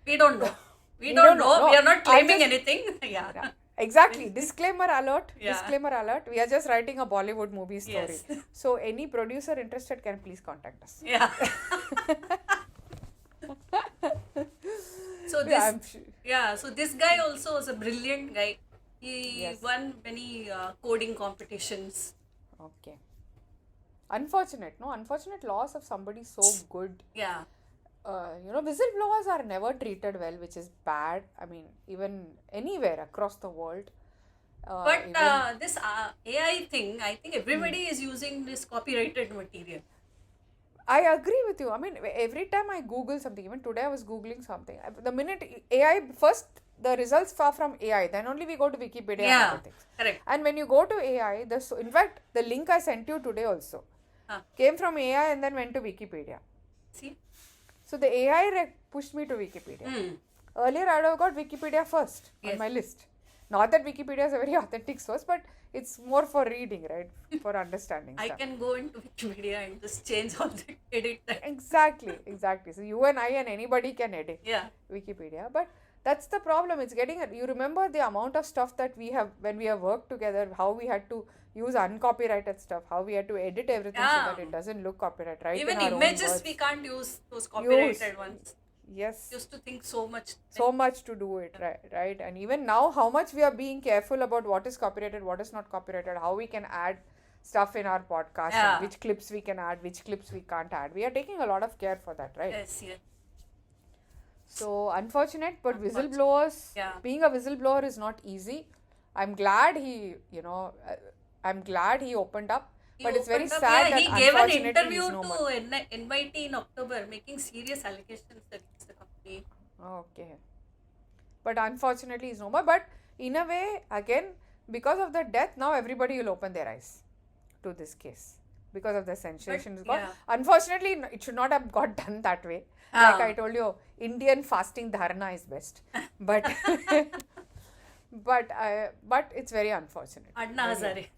[SPEAKER 2] We don't know. We
[SPEAKER 1] We
[SPEAKER 2] don't
[SPEAKER 1] don't
[SPEAKER 2] know.
[SPEAKER 1] know.
[SPEAKER 2] We are not
[SPEAKER 1] I
[SPEAKER 2] claiming
[SPEAKER 1] just-
[SPEAKER 2] anything. Yeah.
[SPEAKER 1] Yeah. Exactly. Disclaimer alert.
[SPEAKER 2] Yeah.
[SPEAKER 1] Disclaimer alert. We are just writing a Bollywood movie story.
[SPEAKER 2] Yes.
[SPEAKER 1] So any producer interested can please contact us.
[SPEAKER 2] Yeah. So
[SPEAKER 1] Yeah, I'm
[SPEAKER 2] this,
[SPEAKER 1] sure.
[SPEAKER 2] yeah. So this guy also was a brilliant guy. He
[SPEAKER 1] Yes.
[SPEAKER 2] won many coding competitions.
[SPEAKER 1] Okay. Unfortunate, no? Unfortunate loss of somebody so good.
[SPEAKER 2] Yeah.
[SPEAKER 1] Whistleblowers are never treated well, which is bad. I mean, even anywhere across the world.
[SPEAKER 2] But
[SPEAKER 1] Even-
[SPEAKER 2] this AI thing, I think everybody is using this copyrighted material.
[SPEAKER 1] I agree with you. I mean, every time I Google something, even today I was Googling something. The minute AI, first the results are from AI, then only we go to Wikipedia and other
[SPEAKER 2] Yeah,
[SPEAKER 1] things.
[SPEAKER 2] correct.
[SPEAKER 1] And when you go to AI, in fact, the link I sent you today also
[SPEAKER 2] Huh.
[SPEAKER 1] came from AI and then went to Wikipedia.
[SPEAKER 2] See?
[SPEAKER 1] So the AI pushed me to Wikipedia.
[SPEAKER 2] Hmm.
[SPEAKER 1] Earlier, I would have got Wikipedia first on
[SPEAKER 2] Yes.
[SPEAKER 1] my list. Not that Wikipedia is a very authentic source, but it's more for reading, right? For understanding
[SPEAKER 2] I
[SPEAKER 1] stuff.
[SPEAKER 2] can go into Wikipedia and just change all the edit that.
[SPEAKER 1] Exactly, exactly. So you and I and anybody can edit
[SPEAKER 2] Yeah.
[SPEAKER 1] Wikipedia, but that's the problem. It's getting. You remember the amount of stuff that we have when we have worked together. How we had to use uncopyrighted stuff. How we had to edit everything so that
[SPEAKER 2] Yeah.
[SPEAKER 1] it doesn't look copyright. Right
[SPEAKER 2] Even
[SPEAKER 1] in our own
[SPEAKER 2] images
[SPEAKER 1] words.
[SPEAKER 2] we can't use those
[SPEAKER 1] Use.
[SPEAKER 2] copyrighted ones.
[SPEAKER 1] Yes.
[SPEAKER 2] Used to think so much.
[SPEAKER 1] So much to do it, right? And even now, how much we are being careful about what is copyrighted, what is not copyrighted, how we can add stuff in our podcast,
[SPEAKER 2] Yeah.
[SPEAKER 1] and which clips we can add, which clips we can't add. We are taking a lot of care for that, right?
[SPEAKER 2] Yes, yes.
[SPEAKER 1] So unfortunate, but
[SPEAKER 2] Unfortunate.
[SPEAKER 1] whistleblowers,
[SPEAKER 2] Yeah.
[SPEAKER 1] being a whistleblower is not easy. I'm glad I'm glad he opened up,
[SPEAKER 2] He
[SPEAKER 1] but it's very
[SPEAKER 2] opened up,
[SPEAKER 1] sad
[SPEAKER 2] yeah,
[SPEAKER 1] that
[SPEAKER 2] he gave an
[SPEAKER 1] unfortunately
[SPEAKER 2] interview
[SPEAKER 1] he's no
[SPEAKER 2] to
[SPEAKER 1] more.
[SPEAKER 2] NYT in October, making serious allegations against the company.
[SPEAKER 1] Okay. But unfortunately he's no more. But in a way, again, because of the death, now everybody will open their eyes to this case. Because of the sensation it's got.
[SPEAKER 2] yeah.
[SPEAKER 1] Unfortunately, it should not have got done that way. Like I told you, Indian fasting dharna is best. But but it's very unfortunate.
[SPEAKER 2] Anna
[SPEAKER 1] Very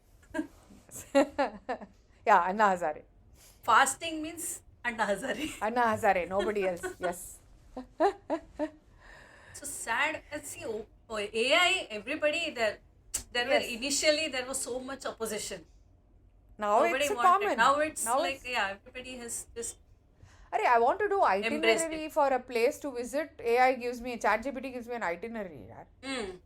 [SPEAKER 2] Hazare.
[SPEAKER 1] Yeah, Anna Hazare.
[SPEAKER 2] Fasting means Anna Hazare.
[SPEAKER 1] Anna Hazare, nobody else. Yes.
[SPEAKER 2] So sad. And see, AI, everybody, there
[SPEAKER 1] Yes.
[SPEAKER 2] were initially there was so much opposition.
[SPEAKER 1] Now
[SPEAKER 2] Nobody
[SPEAKER 1] it's a
[SPEAKER 2] wanted.
[SPEAKER 1] common.
[SPEAKER 2] Now it's
[SPEAKER 1] Now
[SPEAKER 2] like,
[SPEAKER 1] it's-
[SPEAKER 2] yeah, everybody has just.
[SPEAKER 1] I want to do
[SPEAKER 2] Embraced
[SPEAKER 1] itinerary for a place to visit. AI gives me, ChatGPT gives me an itinerary. Yaar.
[SPEAKER 2] Mm.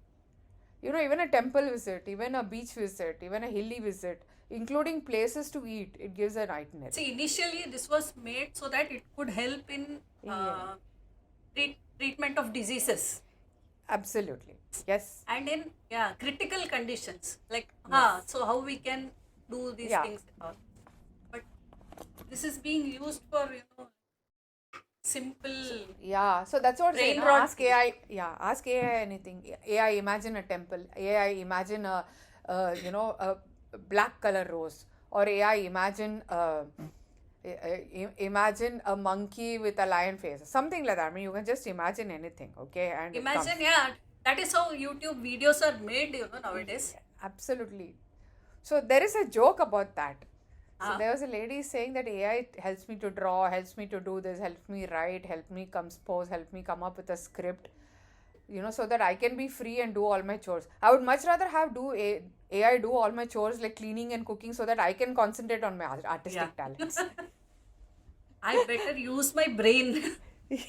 [SPEAKER 1] Even a temple visit, even a beach visit, even a hilly visit, including places to eat, it gives an itinerary.
[SPEAKER 2] See, initially this was made so that it could help in treatment of diseases
[SPEAKER 1] Absolutely. Yes.
[SPEAKER 2] and in critical conditions. Like,
[SPEAKER 1] Yes.
[SPEAKER 2] so how we can do these
[SPEAKER 1] Yeah.
[SPEAKER 2] things and all. But this is being used for simple.
[SPEAKER 1] Yeah. So that's what I'm saying.
[SPEAKER 2] Brain rot.
[SPEAKER 1] Ask AI. Yeah. Ask AI anything. AI, imagine a temple. AI, imagine a black color rose. Or AI, imagine imagine a monkey with a lion face. Something like that. I mean, you can just imagine anything. Okay. And it comes.
[SPEAKER 2] Imagine, that is how YouTube videos are made, nowadays.
[SPEAKER 1] Absolutely. So there is a joke about that. So
[SPEAKER 2] Ah.
[SPEAKER 1] there was a lady saying that AI helps me to draw, helps me to do this, helps me write, helps me compose, helps me come up with a script, so that I can be free and do all my chores. I would much rather have AI do all my chores like cleaning and cooking so that I can concentrate on my artistic talents.
[SPEAKER 2] I better use my brain.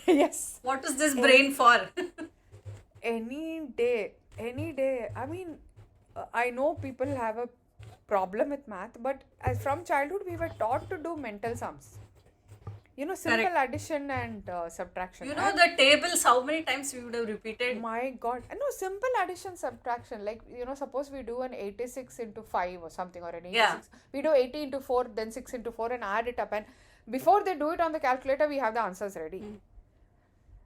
[SPEAKER 1] Yes.
[SPEAKER 2] What is this brain for?
[SPEAKER 1] Any day. I mean, I know people have a problem with math, but from childhood we were taught to do mental sums. Simple
[SPEAKER 2] Correct.
[SPEAKER 1] addition and subtraction.
[SPEAKER 2] You know the tables, how many times we would have repeated?
[SPEAKER 1] My God. No, simple addition, subtraction. Like, suppose we do an 86 into 5 or something, or an 86.
[SPEAKER 2] Yeah.
[SPEAKER 1] We do 80 into 4, then 6 into 4 and add it up. And before they do it on the calculator, we have the answers ready.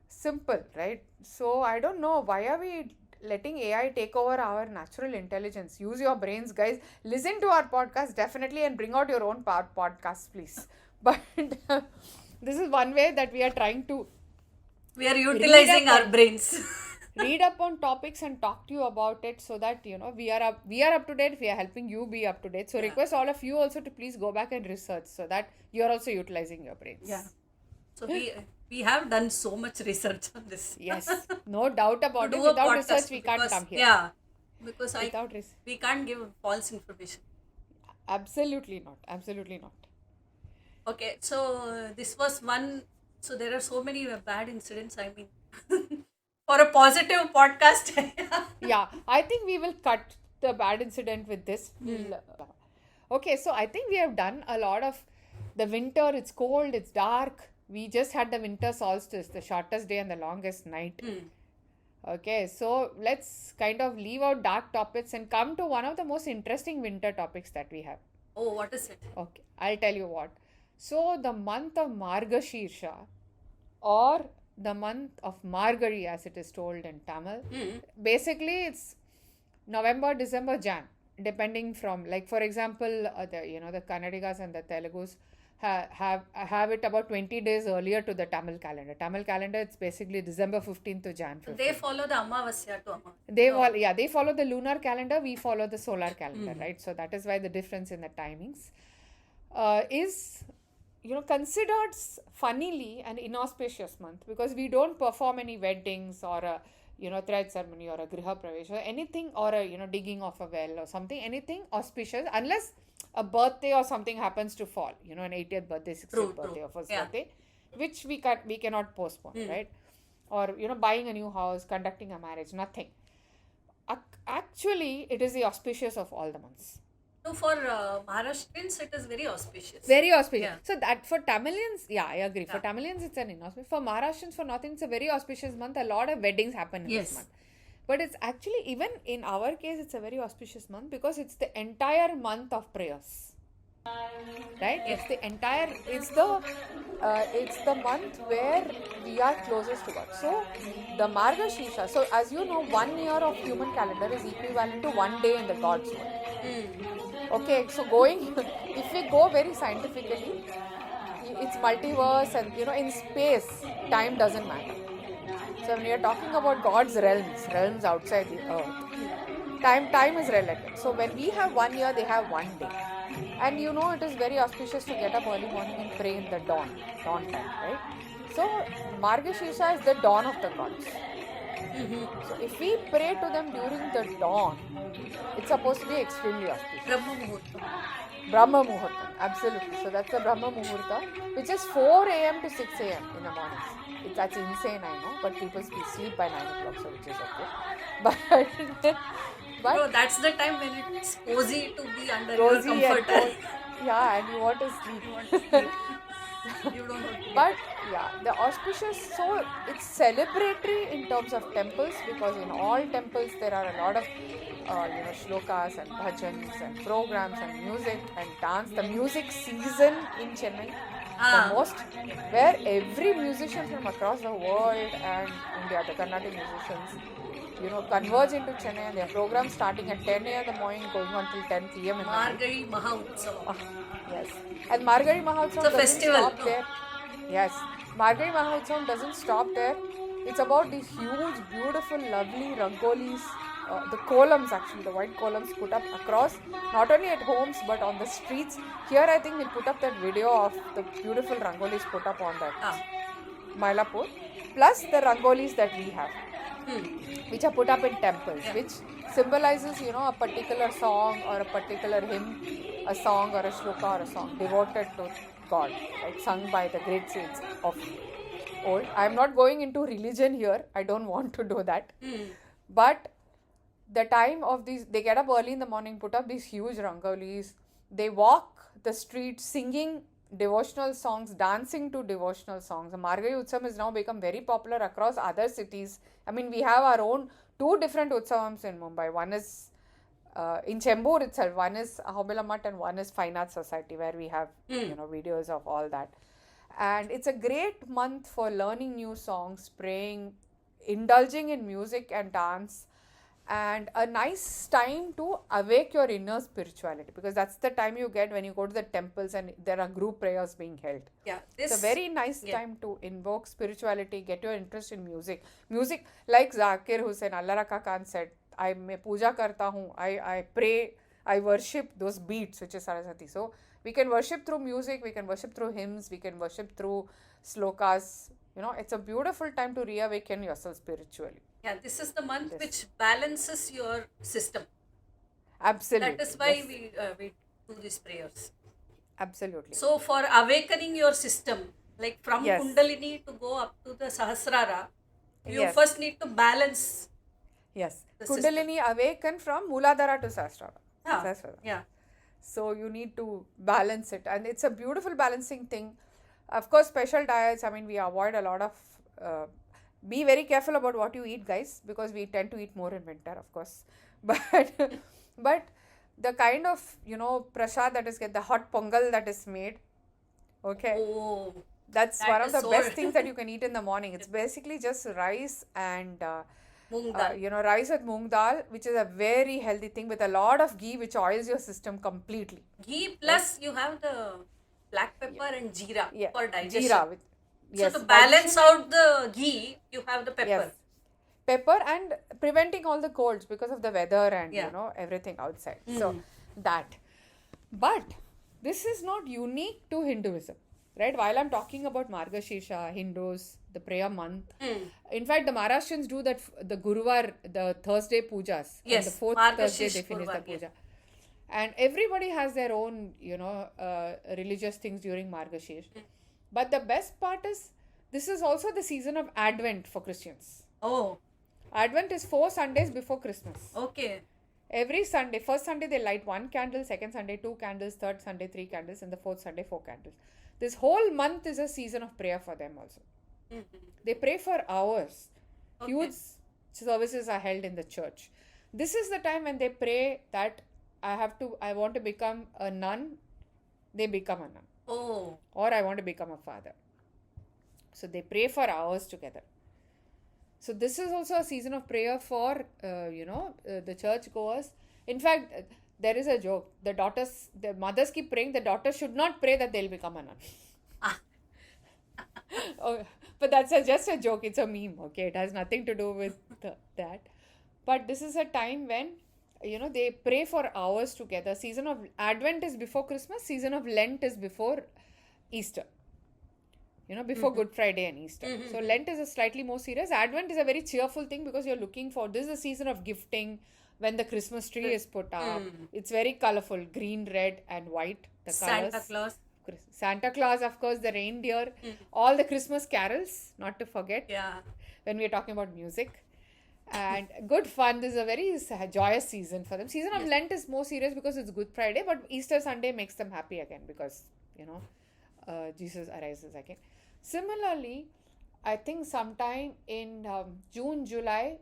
[SPEAKER 1] Simple, right? So, I don't know. Why are we letting AI take over our natural intelligence? Use your brains, guys. Listen to our podcast, definitely, and bring out your own podcasts, please. But this is one way that we are trying to
[SPEAKER 2] We are utilizing
[SPEAKER 1] up
[SPEAKER 2] our brains.
[SPEAKER 1] read up on topics and talk to you about it so that we are up to date. We are helping you be up to date. So request all of you also to please go back and research so that you are also utilizing your brains.
[SPEAKER 2] Yeah. So we have done so much research on this.
[SPEAKER 1] Yes, no doubt about
[SPEAKER 2] To
[SPEAKER 1] it.
[SPEAKER 2] do a
[SPEAKER 1] Without
[SPEAKER 2] podcast
[SPEAKER 1] research, we can't
[SPEAKER 2] because-
[SPEAKER 1] come here.
[SPEAKER 2] Yeah, because
[SPEAKER 1] Without
[SPEAKER 2] we can't give false information.
[SPEAKER 1] Absolutely not. Absolutely not.
[SPEAKER 2] Okay, so this was one. So there are so many bad incidents. I mean, for a positive podcast.
[SPEAKER 1] Yeah, I think we will cut the bad incident with this. Okay, so I think we have done a lot of the winter. It's cold, it's dark. We just had the winter solstice, the shortest day and the longest night. Okay, so let's kind of leave out dark topics and come to one of the most interesting winter topics that we have.
[SPEAKER 2] Oh, what is it?
[SPEAKER 1] Okay, I'll tell you what. So the month of Margashirsha, or the month of Margari as it is told in Tamil, basically it's November, December, Jan, depending from, like, for example, the Kannadigas and the Telugus have it about 20 days earlier to the Tamil calendar. Tamil calendar, it's basically December 15th to Jan 15th.
[SPEAKER 2] They follow the Amavasya to Amavasya.
[SPEAKER 1] They follow the lunar calendar, we follow the solar calendar, right? So that is why the difference in the timings is, considered funnily an inauspicious month, because we don't perform any weddings or a, thread ceremony or a griha pravesh or anything, or a, digging of a well or something, anything auspicious, unless a birthday or something happens to fall, an 80th birthday, 60th birthday or first birthday, which we cannot postpone, right? Or, buying a new house, conducting a marriage, nothing. Actually, it is the auspicious of all the months.
[SPEAKER 2] So for Maharashtrians, it is very auspicious.
[SPEAKER 1] Very auspicious.
[SPEAKER 2] Yeah.
[SPEAKER 1] So that for Tamilians, I agree. For Tamilians, it's an inauspicious. For Maharashtrians, for North Indians, it's a very auspicious month. A lot of weddings happen in this month. But it's actually, even in our case, it's a very auspicious month because it's the entire month of prayers. Right?
[SPEAKER 2] Yes.
[SPEAKER 1] It's the month where we are closest to God. So the Margashirsha, so as you know, 1 year of human calendar is equivalent to 1 day in the God's world. Okay, so if we go very scientifically, it's multiverse, and in space, time doesn't matter. So when you're talking about God's realms outside the earth, time is relative. So when we have 1 year, they have 1 day. And it is very auspicious to get up early morning and pray in the dawn time, right? So Margashirsha is the dawn of the gods. So if we pray to them during the dawn, it's supposed to be extremely auspicious. Brahma Muhurta, absolutely. So that's the Brahma Muhurta, which is 4 a.m. to 6 a.m. in the mornings. That's insane, I know, but people sleep by 9 o'clock, so which is okay. But
[SPEAKER 2] no, that's the time when it's cozy to be under your comforter.
[SPEAKER 1] And you want to sleep.
[SPEAKER 2] You don't want to.
[SPEAKER 1] But the auspicious, so it's celebratory in terms of temples, because in all temples there are a lot of shlokas and bhajans and programs and music and dance. The music season in Chennai, the most, where every musician from across the world and India, the Carnatic musicians, converge into Chennai, and their program starting at 10 a.m. in the morning, going on till 10 p.m. in the night.
[SPEAKER 2] Margari Mahotsav.
[SPEAKER 1] Yes. And Margari Mahotsav doesn't
[SPEAKER 2] festival,
[SPEAKER 1] stop there. Yes. Margari Mahotsav doesn't stop there. It's about these huge, beautiful, lovely rangolis, the columns actually, the white columns put up across, not only at homes but on the streets. Here I think we'll put up that video of the beautiful rangolis put up on that Mylapore, plus the rangolis that we have. Which are put up in temples, which symbolizes, a particular song or a particular hymn, a song or a shloka or a song devoted to God, right, sung by the great saints of old. I am not going into religion here. I don't want to do that. But the time of these, they get up early in the morning, put up these huge rangolis. They walk the streets singing devotional songs, dancing to devotional songs. The Margari Utsavam has now become very popular across other cities. I mean, we have our own 2 different Utsavams in Mumbai. One is in Chembur itself, one is Ahobila Mutt and one is Fine Arts Society, where we have videos of all that. And it's a great month for learning new songs, praying, indulging in music and dance, and a nice time to awake your inner spirituality, because that's the time you get when you go to the temples and there are group prayers being held. It's a very nice time to invoke spirituality, get your interest in music, like Zakir Hussain, Allah Rakha Khan said, I puja karta hu, I pray, I worship those beats, which is Saraswati. So we can worship through music, we can worship through hymns, we can worship through slokas. It's a beautiful time to reawaken yourself spiritually.
[SPEAKER 2] This is the month which balances your system.
[SPEAKER 1] Absolutely.
[SPEAKER 2] That is why we do these prayers.
[SPEAKER 1] Absolutely.
[SPEAKER 2] So for awakening your system, like from Kundalini to go up to the Sahasrara, you first need to balance.
[SPEAKER 1] Yes. Kundalini awaken from Mooladhara to Sahasrara. So you need to balance it, and it's a beautiful balancing thing. Of course, special diets, I mean, we avoid a lot of be very careful about what you eat, guys, because we tend to eat more in winter, of course. But the kind of, prasad that is the hot pongal that is made, Okay.
[SPEAKER 2] Oh,
[SPEAKER 1] That's
[SPEAKER 2] that
[SPEAKER 1] one of
[SPEAKER 2] is
[SPEAKER 1] the
[SPEAKER 2] so
[SPEAKER 1] best things that you can eat in the morning. It's basically just rice and
[SPEAKER 2] moong dal.
[SPEAKER 1] rice with moong dal, which is a very healthy thing with a lot of ghee, which oils your system completely.
[SPEAKER 2] Ghee plus you have the black pepper and jeera
[SPEAKER 1] Yeah,
[SPEAKER 2] for digestion.
[SPEAKER 1] jeera with
[SPEAKER 2] So to
[SPEAKER 1] yes,
[SPEAKER 2] balance
[SPEAKER 1] digestion
[SPEAKER 2] out the ghee, you have the
[SPEAKER 1] yes,
[SPEAKER 2] pepper.
[SPEAKER 1] pepper and preventing all the colds because of the weather and
[SPEAKER 2] Yeah.
[SPEAKER 1] everything outside. So
[SPEAKER 2] Mm.
[SPEAKER 1] that, but this is not unique to Hinduism, right? While I'm talking about Margashirsha, Hindus, the prayer month.
[SPEAKER 2] Mm.
[SPEAKER 1] In fact, the Maharashtrians do that, the Guruvar, the Thursday pujas, and the
[SPEAKER 2] Yes,
[SPEAKER 1] fourth Thursday they
[SPEAKER 2] Margashish
[SPEAKER 1] finish the
[SPEAKER 2] Guruvar, yeah.
[SPEAKER 1] puja. And everybody has their own, religious things during Margashish. But the best part is, this is also the season of Advent for Christians.
[SPEAKER 2] Oh,
[SPEAKER 1] Advent is 4 Sundays before Christmas.
[SPEAKER 2] okay.
[SPEAKER 1] Every Sunday, first Sunday they light 1 candle, second Sunday 2 candles, third Sunday 3 candles, and the fourth Sunday 4 candles. This whole month is a season of prayer for them also.
[SPEAKER 2] Mhm.
[SPEAKER 1] They pray for hours.
[SPEAKER 2] Okay.
[SPEAKER 1] Huge services are held in the church. This is the time when they pray that I want to become a nun, they become a nun.
[SPEAKER 2] Oh,
[SPEAKER 1] Or I want to become a father. So they pray for hours together. So this is also a season of prayer for, the church goers. In fact, there is a joke. The mothers keep praying, the daughters should not pray that they'll become a nun. Oh, but that's just a joke. It's a meme, okay? It has nothing to do with that. But this is a time when, they pray for hours together. Season of Advent is before Christmas. Season of Lent is before Easter. Before Good Friday and Easter. So Lent is a slightly more serious. Advent is a very cheerful thing because you're looking for, this is a season of gifting when the Christmas tree is put up. It's very colorful, green, red and white, the
[SPEAKER 2] Santa
[SPEAKER 1] colors.
[SPEAKER 2] Claus.
[SPEAKER 1] Santa Claus, of course, the reindeer, all the Christmas carols, not to forget,
[SPEAKER 2] Yeah.
[SPEAKER 1] when we're talking about music. And good fun. This is a very joyous season for them. Season of Lent is more serious because it's Good Friday, but Easter Sunday makes them happy again because, Jesus arises again. Similarly, I think sometime in June, July,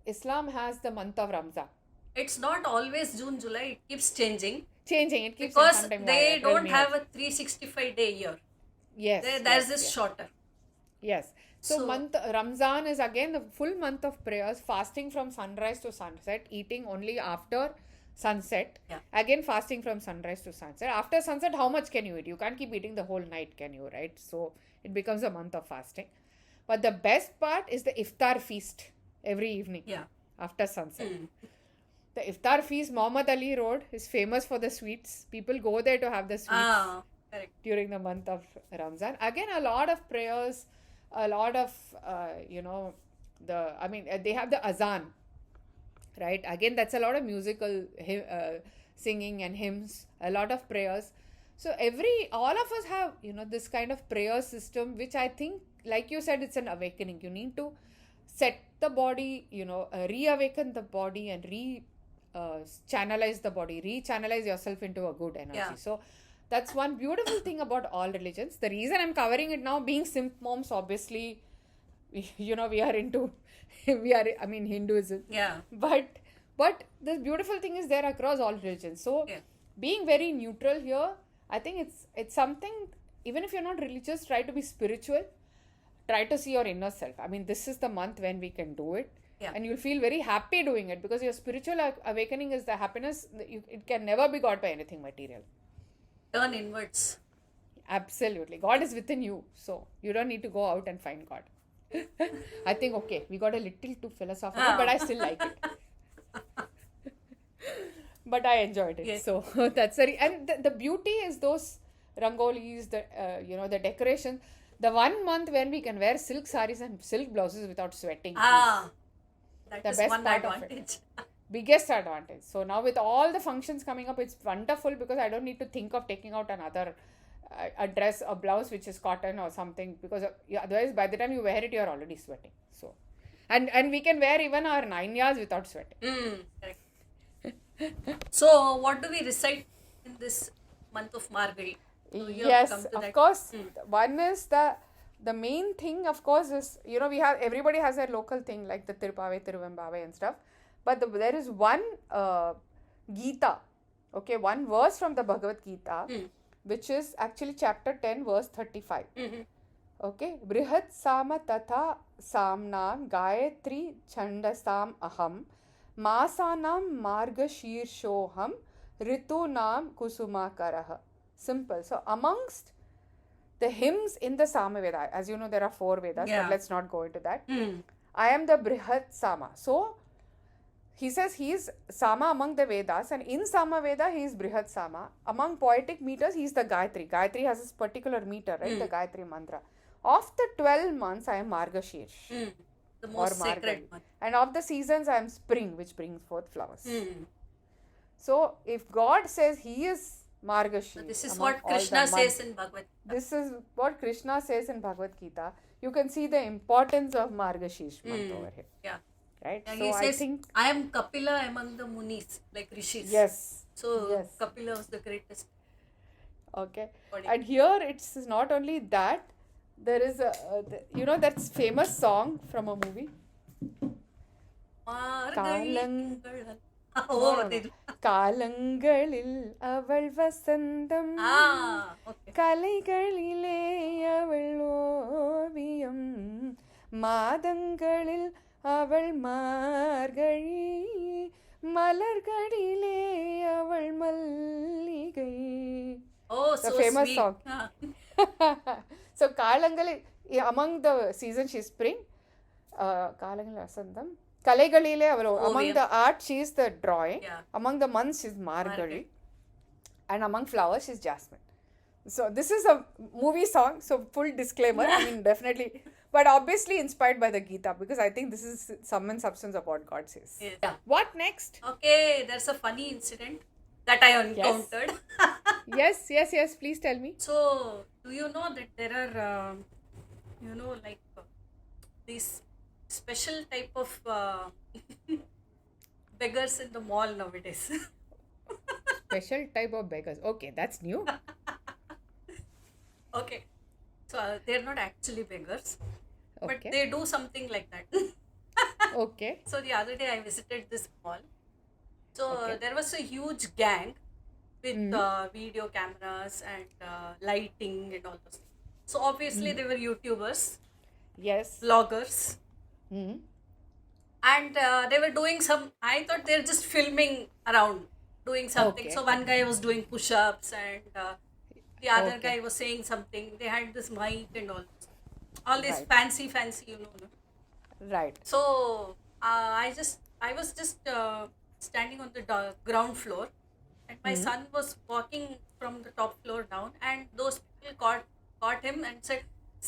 [SPEAKER 1] Islam has the month of Ramzan.
[SPEAKER 2] It's not always June, July. It keeps changing
[SPEAKER 1] Changing, it keeps
[SPEAKER 2] because
[SPEAKER 1] sometime
[SPEAKER 2] they
[SPEAKER 1] 12
[SPEAKER 2] don't have
[SPEAKER 1] years.
[SPEAKER 2] a 365-day year.
[SPEAKER 1] Yes.
[SPEAKER 2] There's
[SPEAKER 1] yes,
[SPEAKER 2] this
[SPEAKER 1] yes.
[SPEAKER 2] shorter.
[SPEAKER 1] Yes. So,
[SPEAKER 2] So-
[SPEAKER 1] month Ramzan is again the full month of prayers, fasting from sunrise to sunset, eating only after sunset.
[SPEAKER 2] Yeah.
[SPEAKER 1] Again, fasting from sunrise to sunset. After sunset, how much can you eat? You can't keep eating the whole night, can you? Right? So it becomes a month of fasting. But the best part is the iftar feast every evening.
[SPEAKER 2] Yeah.
[SPEAKER 1] After sunset. The iftar feast, Muhammad Ali Road, is famous for the sweets. People go there to have the sweets
[SPEAKER 2] Correct.
[SPEAKER 1] during the month of Ramzan. Again, a lot of prayers, a lot of, they have the azan, right? Again, that's a lot of musical singing and hymns, a lot of prayers. So all of us have, this kind of prayer system, which I think, like you said, it's an awakening. You need to set the body, reawaken the body and channelize the body, re-channelize yourself into a good energy.
[SPEAKER 2] Yeah.
[SPEAKER 1] So that's one beautiful thing about all religions. The reason I'm covering it now, being simp moms, obviously, we are into, Hinduism.
[SPEAKER 2] Yeah.
[SPEAKER 1] But the beautiful thing is there across all religions. So
[SPEAKER 2] Yeah.
[SPEAKER 1] being very neutral here, I think it's something, even if you're not religious, try to be spiritual. Try to see your inner self. This is the month when we can do it.
[SPEAKER 2] Yeah.
[SPEAKER 1] And you'll feel very happy doing it because your spiritual awakening is the happiness. It can never be got by anything material.
[SPEAKER 2] Turn inwards.
[SPEAKER 1] Absolutely. God is within you. So you don't need to go out and find God. I think, okay, we got a little too philosophical, but I still like it. But I enjoyed it.
[SPEAKER 2] Yes.
[SPEAKER 1] So that's and the beauty is those rangolis, the decoration. The 1 month when we can wear silk saris and silk blouses without sweating.
[SPEAKER 2] That
[SPEAKER 1] The
[SPEAKER 2] is
[SPEAKER 1] best
[SPEAKER 2] one
[SPEAKER 1] part of it.
[SPEAKER 2] advantage.
[SPEAKER 1] Biggest advantage. So now with all the functions coming up, it's wonderful because I don't need to think of taking out another a dress, a blouse which is cotton or something, because otherwise by the time you wear it, you're already sweating. So, and we can wear even our 9 years without sweating.
[SPEAKER 2] Correct. So what do we recite in this month of Margari? So you have
[SPEAKER 1] Yes,
[SPEAKER 2] come to
[SPEAKER 1] of
[SPEAKER 2] that.
[SPEAKER 1] course. One is the main thing, of course, is, everybody has their local thing like the Tirupave, Tiruvembave and stuff. But there is one Gita, okay, one verse from the Bhagavad Gita, which is actually chapter 10, verse 35.
[SPEAKER 2] Mhm.
[SPEAKER 1] Okay, Brihat Sama Tatha Samnam Gayatri Chandasam Aham Masanam Marga Shirshoham Ritunam Kusumakaraha. Simple. So, amongst the hymns in the Samaveda, as you know, there are 4 Vedas,
[SPEAKER 2] Yeah.
[SPEAKER 1] but let's not go into that.
[SPEAKER 2] Mm.
[SPEAKER 1] I am the Brihat Sama. So, he says he is Sama among the Vedas, and in Samaveda he is Brihat Sama. Among poetic meters, he is the Gayatri. Gayatri has this particular meter, right? The Gayatri mantra. Of the 12 months, I am Margashirsh
[SPEAKER 2] Mm. The
[SPEAKER 1] or
[SPEAKER 2] most
[SPEAKER 1] Margari.
[SPEAKER 2] sacred one.
[SPEAKER 1] And of the seasons, I am spring, which brings forth flowers.
[SPEAKER 2] Mm.
[SPEAKER 1] So, if God says he is
[SPEAKER 2] So
[SPEAKER 1] Margashirsh,
[SPEAKER 2] this is
[SPEAKER 1] among
[SPEAKER 2] what
[SPEAKER 1] all the
[SPEAKER 2] Krishna
[SPEAKER 1] months,
[SPEAKER 2] says in Bhagavad Gita.
[SPEAKER 1] this is what Krishna says in Bhagavad Gita. You can see the importance of Margashirsh month over here,
[SPEAKER 2] Yeah.
[SPEAKER 1] right?
[SPEAKER 2] And
[SPEAKER 1] So
[SPEAKER 2] he
[SPEAKER 1] I
[SPEAKER 2] says,
[SPEAKER 1] think
[SPEAKER 2] I am Kapila among the Munis, like rishis.
[SPEAKER 1] yes,
[SPEAKER 2] So
[SPEAKER 1] yes.
[SPEAKER 2] Kapila was the greatest.
[SPEAKER 1] Okay,
[SPEAKER 2] body.
[SPEAKER 1] and here it's not only that. There is a that's famous song from a movie. Kalang-
[SPEAKER 2] Oh,
[SPEAKER 1] No. காலங்களில் அவள் வசந்தம்
[SPEAKER 2] okay.
[SPEAKER 1] கலைகளிலே அவள் ஓவியம் மாதங்களில் அவள் மார்கழி மலர்களிலே அவள் மல்லிகை.
[SPEAKER 2] Oh,
[SPEAKER 1] The
[SPEAKER 2] so
[SPEAKER 1] famous
[SPEAKER 2] sweet.
[SPEAKER 1] song. So காலங்களில் among the seasons she is spring, காலங்களில் வசந்தம் கலைகளிலே அவள் among the art she is the drawing,
[SPEAKER 2] Yeah.
[SPEAKER 1] among the months she is margari, and among flowers she is jasmine. So this is a movie song, so full disclaimer. I mean, definitely, but obviously inspired by the Gita, because I think this is sum and substance of what God says.
[SPEAKER 2] Yeah.
[SPEAKER 1] What next?
[SPEAKER 2] Okay, there's a funny incident that I encountered.
[SPEAKER 1] Yes, please tell me.
[SPEAKER 2] So, do you know that there are, like these special type of beggars in the mall nowadays?
[SPEAKER 1] Special type of beggars. Okay, that's new.
[SPEAKER 2] Okay, so they're not actually beggars, but
[SPEAKER 1] Okay.
[SPEAKER 2] they do something like that.
[SPEAKER 1] Okay.
[SPEAKER 2] So the other day I visited this mall. So
[SPEAKER 1] Okay.
[SPEAKER 2] there was a huge gang with video cameras and lighting and all those things. So obviously they were YouTubers,
[SPEAKER 1] Yes.
[SPEAKER 2] vloggers,
[SPEAKER 1] Hmm.
[SPEAKER 2] and they were doing some. I thought they're just filming around, doing something.
[SPEAKER 1] Okay.
[SPEAKER 2] So one guy was doing push-ups and the other
[SPEAKER 1] Okay.
[SPEAKER 2] guy was saying something. They had this mic and all this
[SPEAKER 1] Right.
[SPEAKER 2] fancy, no?
[SPEAKER 1] Right.
[SPEAKER 2] So I was just standing on the ground floor, and my son was walking from the top floor down, and those people caught him and said,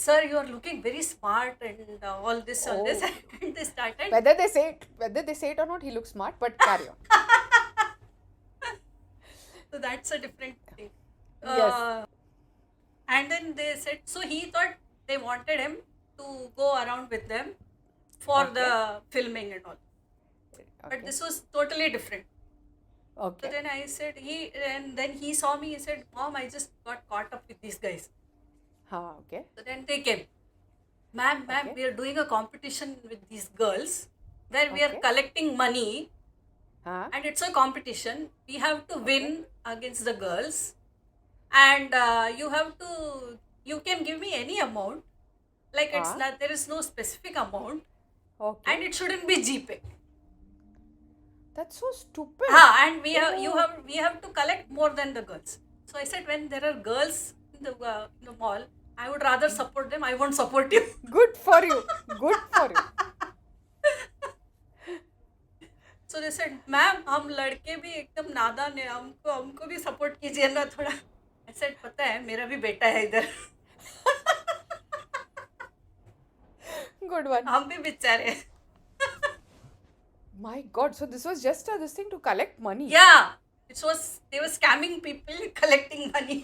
[SPEAKER 2] "Sir, you are looking very smart," and all this,
[SPEAKER 1] Oh.
[SPEAKER 2] and they started.
[SPEAKER 1] Whether they say it or not, he looks smart. But carry on.
[SPEAKER 2] So that's a different thing.
[SPEAKER 1] Yes.
[SPEAKER 2] And then they said, so he thought they wanted him to go around with them for
[SPEAKER 1] Okay.
[SPEAKER 2] the filming and all. But
[SPEAKER 1] Okay.
[SPEAKER 2] this was totally different. So
[SPEAKER 1] Okay.
[SPEAKER 2] then I said, and then he saw me, he said, "Mom, I just got caught up with these guys."
[SPEAKER 1] Okay.
[SPEAKER 2] So then they came. Ma'am,
[SPEAKER 1] Okay.
[SPEAKER 2] we are doing a competition with these girls where we are
[SPEAKER 1] Okay.
[SPEAKER 2] collecting money,
[SPEAKER 1] Huh?
[SPEAKER 2] and it's a competition. We have to win against the girls, and you can give me any amount. Like it's
[SPEAKER 1] Ah.
[SPEAKER 2] not, there is no specific amount,
[SPEAKER 1] Okay.
[SPEAKER 2] and it shouldn't be GPay.
[SPEAKER 1] That's so stupid.
[SPEAKER 2] And we have to collect more than the girls. So I said, when there are girls in the mall, I would rather support them. I won't support you.
[SPEAKER 1] Good for you. Good for you.
[SPEAKER 2] So they said, "Ma'am, हम लड़के भी एकदम नादान है, हमको भी support कीजिए ना थोड़ा." I said, पता है मेरा भी बेटा है इधर.
[SPEAKER 1] Good one.
[SPEAKER 2] हम भी बेचारे हैं.
[SPEAKER 1] My God. So this was just this thing to collect money.
[SPEAKER 2] Yeah, they were scamming people, collecting money.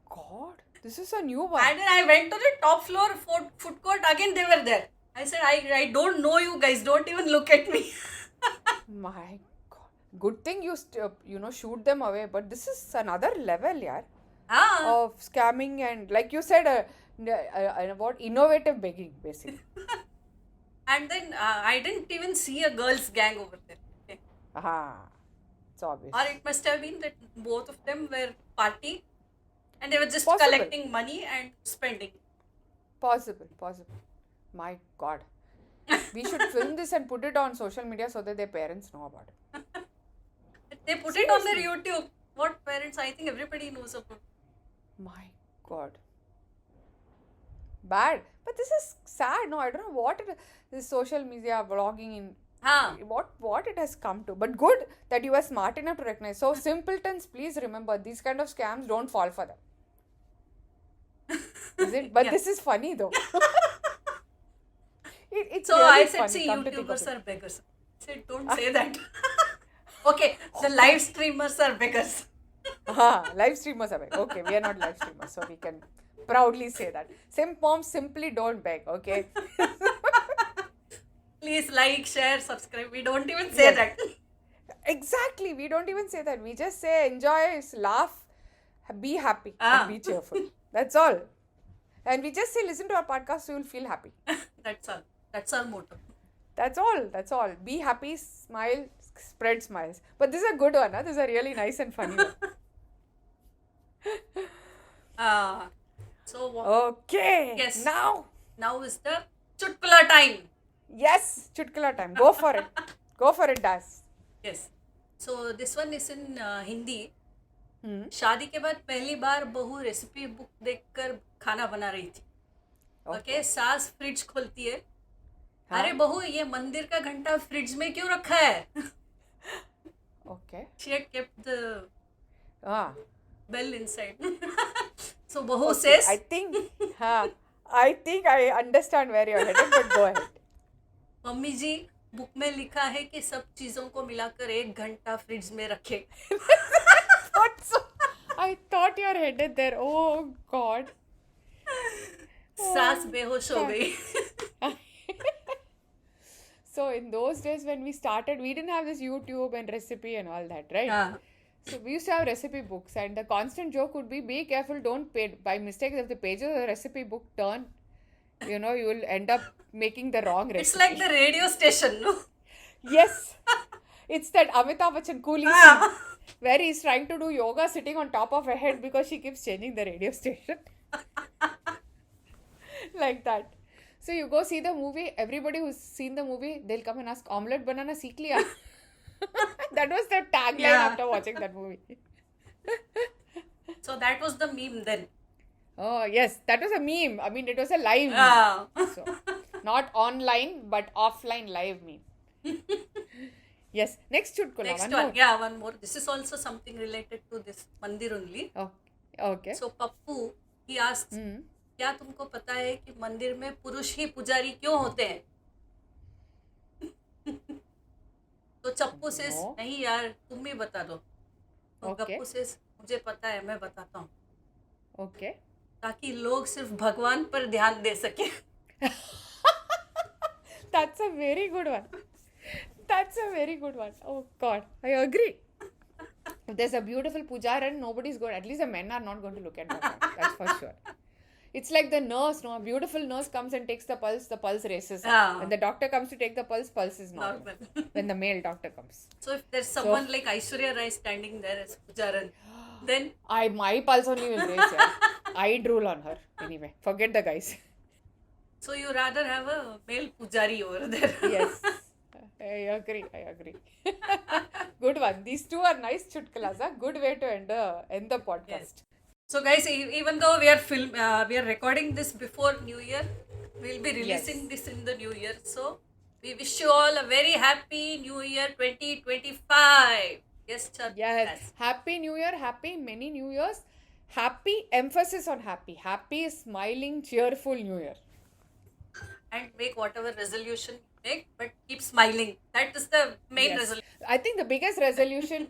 [SPEAKER 1] God. This is a new one.
[SPEAKER 2] And then I went to the top floor food court. Again they were there. I said, I don't know you guys. Don't even look at me.
[SPEAKER 1] My God. Good thing you shoot them away. But this is another level, yaar, of scamming and, like you said, about innovative begging, basically.
[SPEAKER 2] And then I didn't even see a girls' gang over there. Okay.
[SPEAKER 1] Aha. It's obvious.
[SPEAKER 2] Or it must have been that both of them were party And they were just
[SPEAKER 1] Possible.
[SPEAKER 2] collecting money and spending.
[SPEAKER 1] Possible. My God. We should film this and put it on social media so that their parents know about it.
[SPEAKER 2] They put it on their
[SPEAKER 1] Seriously.
[SPEAKER 2] YouTube. What parents? I think everybody knows about.
[SPEAKER 1] My God. Bad. But this is sad. No, I don't know what this social media vlogging in what it has come to. But good that you were smart enough to recognize. So simpletons, please remember these kind of scams, don't fall for them. Is it? But
[SPEAKER 2] Yeah.
[SPEAKER 1] this is funny though. It's
[SPEAKER 2] So
[SPEAKER 1] really
[SPEAKER 2] I said,
[SPEAKER 1] funny.
[SPEAKER 2] see,
[SPEAKER 1] Come to think of
[SPEAKER 2] YouTubers
[SPEAKER 1] it.
[SPEAKER 2] are beggars. I said, don't say that. Okay, the live streamers are beggars.
[SPEAKER 1] Live streamers are beg. Okay, we are not live streamers, so we can proudly say that. Simp moms simply don't beg, okay?
[SPEAKER 2] Please like, share, subscribe. We don't even say that.
[SPEAKER 1] Exactly. We don't even say that. We just say enjoy, laugh, be happy, and be cheerful. That's all. And we just say listen to our podcast so you'll feel happy.
[SPEAKER 2] That's all. That's our motto.
[SPEAKER 1] That's all. Be happy, smile, spread smiles. But this is a good one. Huh? This is a really nice and funny one.
[SPEAKER 2] So
[SPEAKER 1] Okay.
[SPEAKER 2] Yes.
[SPEAKER 1] Now
[SPEAKER 2] is the Chutkula time.
[SPEAKER 1] Yes, Chutkala time. Go for it. Go for it, Das.
[SPEAKER 2] Yes. So this one is in Hindi.
[SPEAKER 1] Hmm.
[SPEAKER 2] शादी के बाद पहली बार बहू recipe book देखकर खाना बना रही थी. ओके, सास फ्रिज खोलती है. अरे बहू, ये मंदिर का घंटा फ्रिज में क्यों रखा है?
[SPEAKER 1] Okay.
[SPEAKER 2] She had kept the
[SPEAKER 1] Ah.
[SPEAKER 2] bell inside. So बहू says,
[SPEAKER 1] I think I understand where you're headed, but go ahead.
[SPEAKER 2] Mummy ji, book में लिखा है कि सब चीजों को मिलाकर 1 घंटा फ्रिज में रखे.
[SPEAKER 1] I thought you're headed there. Oh God.
[SPEAKER 2] सास बेहोश हो गई.
[SPEAKER 1] So in those days when we started, we didn't have this YouTube and recipe and all that, right? So we used to have recipe books, and the constant joke would be careful, don't pay by mistake if the pages of the recipe book turn, you will end up making the wrong recipe.
[SPEAKER 2] It's like the radio station, no?
[SPEAKER 1] Yes. It's that Amitabh Bachchan coolie scene where he's trying to do yoga sitting on top of a head because she keeps changing the radio station. Like that. So you go see the movie, everybody who's seen the movie, they'll come and ask, omelette banana seekh liya? That was the tagline after watching that movie.
[SPEAKER 2] So that was the meme then.
[SPEAKER 1] Oh, yes. That was a meme. I mean, it was a live meme. So, not online, but offline live meme. Yes. Next Chutkula.
[SPEAKER 2] Next
[SPEAKER 1] one more.
[SPEAKER 2] Yeah, one more. This is also something related to this mandir only.
[SPEAKER 1] Oh, okay.
[SPEAKER 2] So Pappu, he asks, क्या तुमको पता है कि मंदिर में पुरुष ही पुजारी क्यों होते हैं? तो चप्पू से नहीं यार, तुम ही बता दो. तो गप्पू से मुझे पता है, मैं बताता हूँ.
[SPEAKER 1] ओके.
[SPEAKER 2] ताकि लोग सिर्फ भगवान पर ध्यान दे सके.
[SPEAKER 1] That's a very good one. Oh God, I agree. If there's a beautiful pujaran, nobody's going. At least the men are not going to look at that. That's for sure. It's like the nurse, no? A beautiful nurse comes and takes the pulse races. When the doctor comes to take the pulse is normal. When the male doctor comes.
[SPEAKER 2] So if there's someone like Aishwarya Rai standing there as pujaran, then
[SPEAKER 1] my pulse only will raise. Yeah. I drool on her. Anyway, forget the guys.
[SPEAKER 2] So you rather have a male pujari over there.
[SPEAKER 1] Yes. I agree. Good one. These two are nice chutkalas. Good way to end the podcast.
[SPEAKER 2] Yes. So guys, even though we are recording this before New Year, we'll be releasing this in the New Year. So we wish you all a very happy New Year 2025. Yes, Chad.
[SPEAKER 1] Yes. Happy New Year. Happy many New Years. Happy, emphasis on happy. Happy, smiling, cheerful New Year.
[SPEAKER 2] And make whatever resolution you make, but keep smiling. That is the main resolution.
[SPEAKER 1] I think the biggest resolution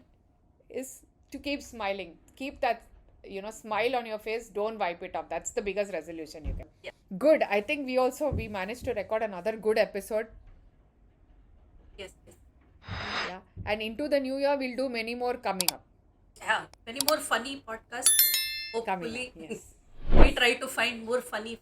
[SPEAKER 1] is to keep smiling. Keep that, smile on your face. Don't wipe it off. That's the biggest resolution you can.
[SPEAKER 2] Yeah.
[SPEAKER 1] Good. I think we managed to record another good episode.
[SPEAKER 2] Yes.
[SPEAKER 1] Yeah. And into the new year, we'll do many more coming up.
[SPEAKER 2] Yeah. Many more funny podcasts. Hopefully.
[SPEAKER 1] Yes.
[SPEAKER 2] We try to find more funny.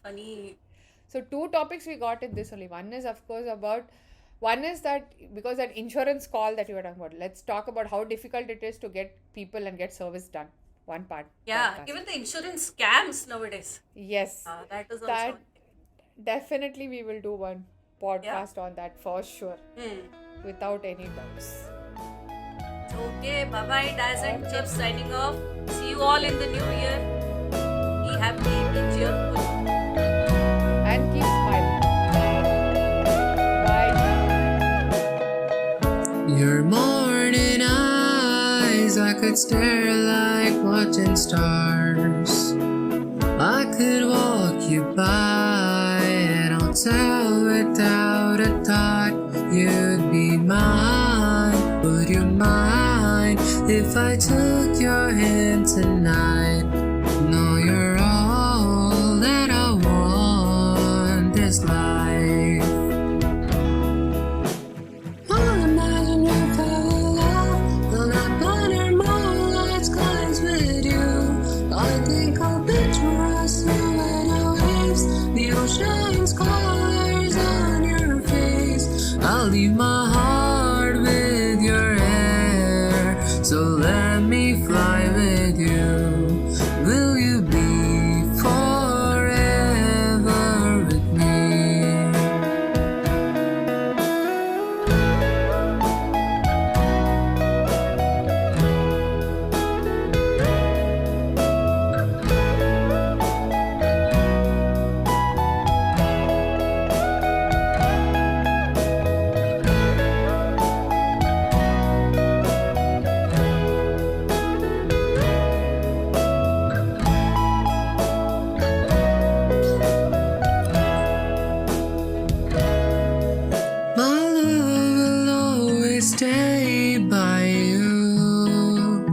[SPEAKER 1] So 2 topics we got in this only. One is, of course, that because that insurance call that you were talking about, let's talk about how difficult it is to get people and get service done. one part
[SPEAKER 2] Yeah,
[SPEAKER 1] podcast.
[SPEAKER 2] even the insurance scams nowadays.
[SPEAKER 1] Yes,
[SPEAKER 2] That is also
[SPEAKER 1] that
[SPEAKER 2] one thing.
[SPEAKER 1] definitely we will do one
[SPEAKER 2] Yeah.
[SPEAKER 1] podcast on that for sure,
[SPEAKER 2] Hmm.
[SPEAKER 1] without any doubts.
[SPEAKER 2] Okay, bye bye, Daz and Chips signing off. See you all in the new year. Be happy, be cheerful.
[SPEAKER 1] And keep smiling. Bye.
[SPEAKER 3] Your morning eyes, I could stare like watching stars. I could walk you by and I'll tell without a thought you'd be mine. Would you mind if I took your hand tonight? No, you're all that I want this life. I'll imagine you fell in love when I under moonlight skies with you. I think I'll picture us in the waves, the ocean's colors on your face. I'll leave my heart with your hair, so let me fly with you. Will you be forever with me? My love will always stay by you.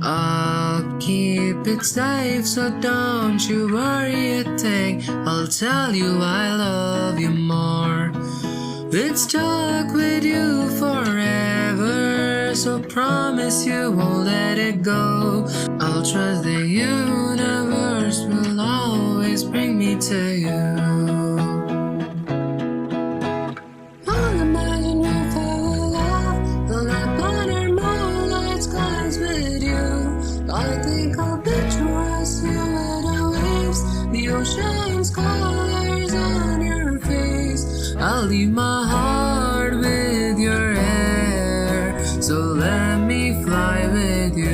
[SPEAKER 3] I'll keep it safe, so don't you worry a thing. I'll tell you I love you more. It's stuck with you forever, so promise you won't let it go. I'll trust the universe will always bring me to you. I'll imagine you fell in love when I under moonlight skies with you. I think I'll picture us in the waves, the ocean's colors on your face. I'll leave my heart with your hair, so let me fly with you.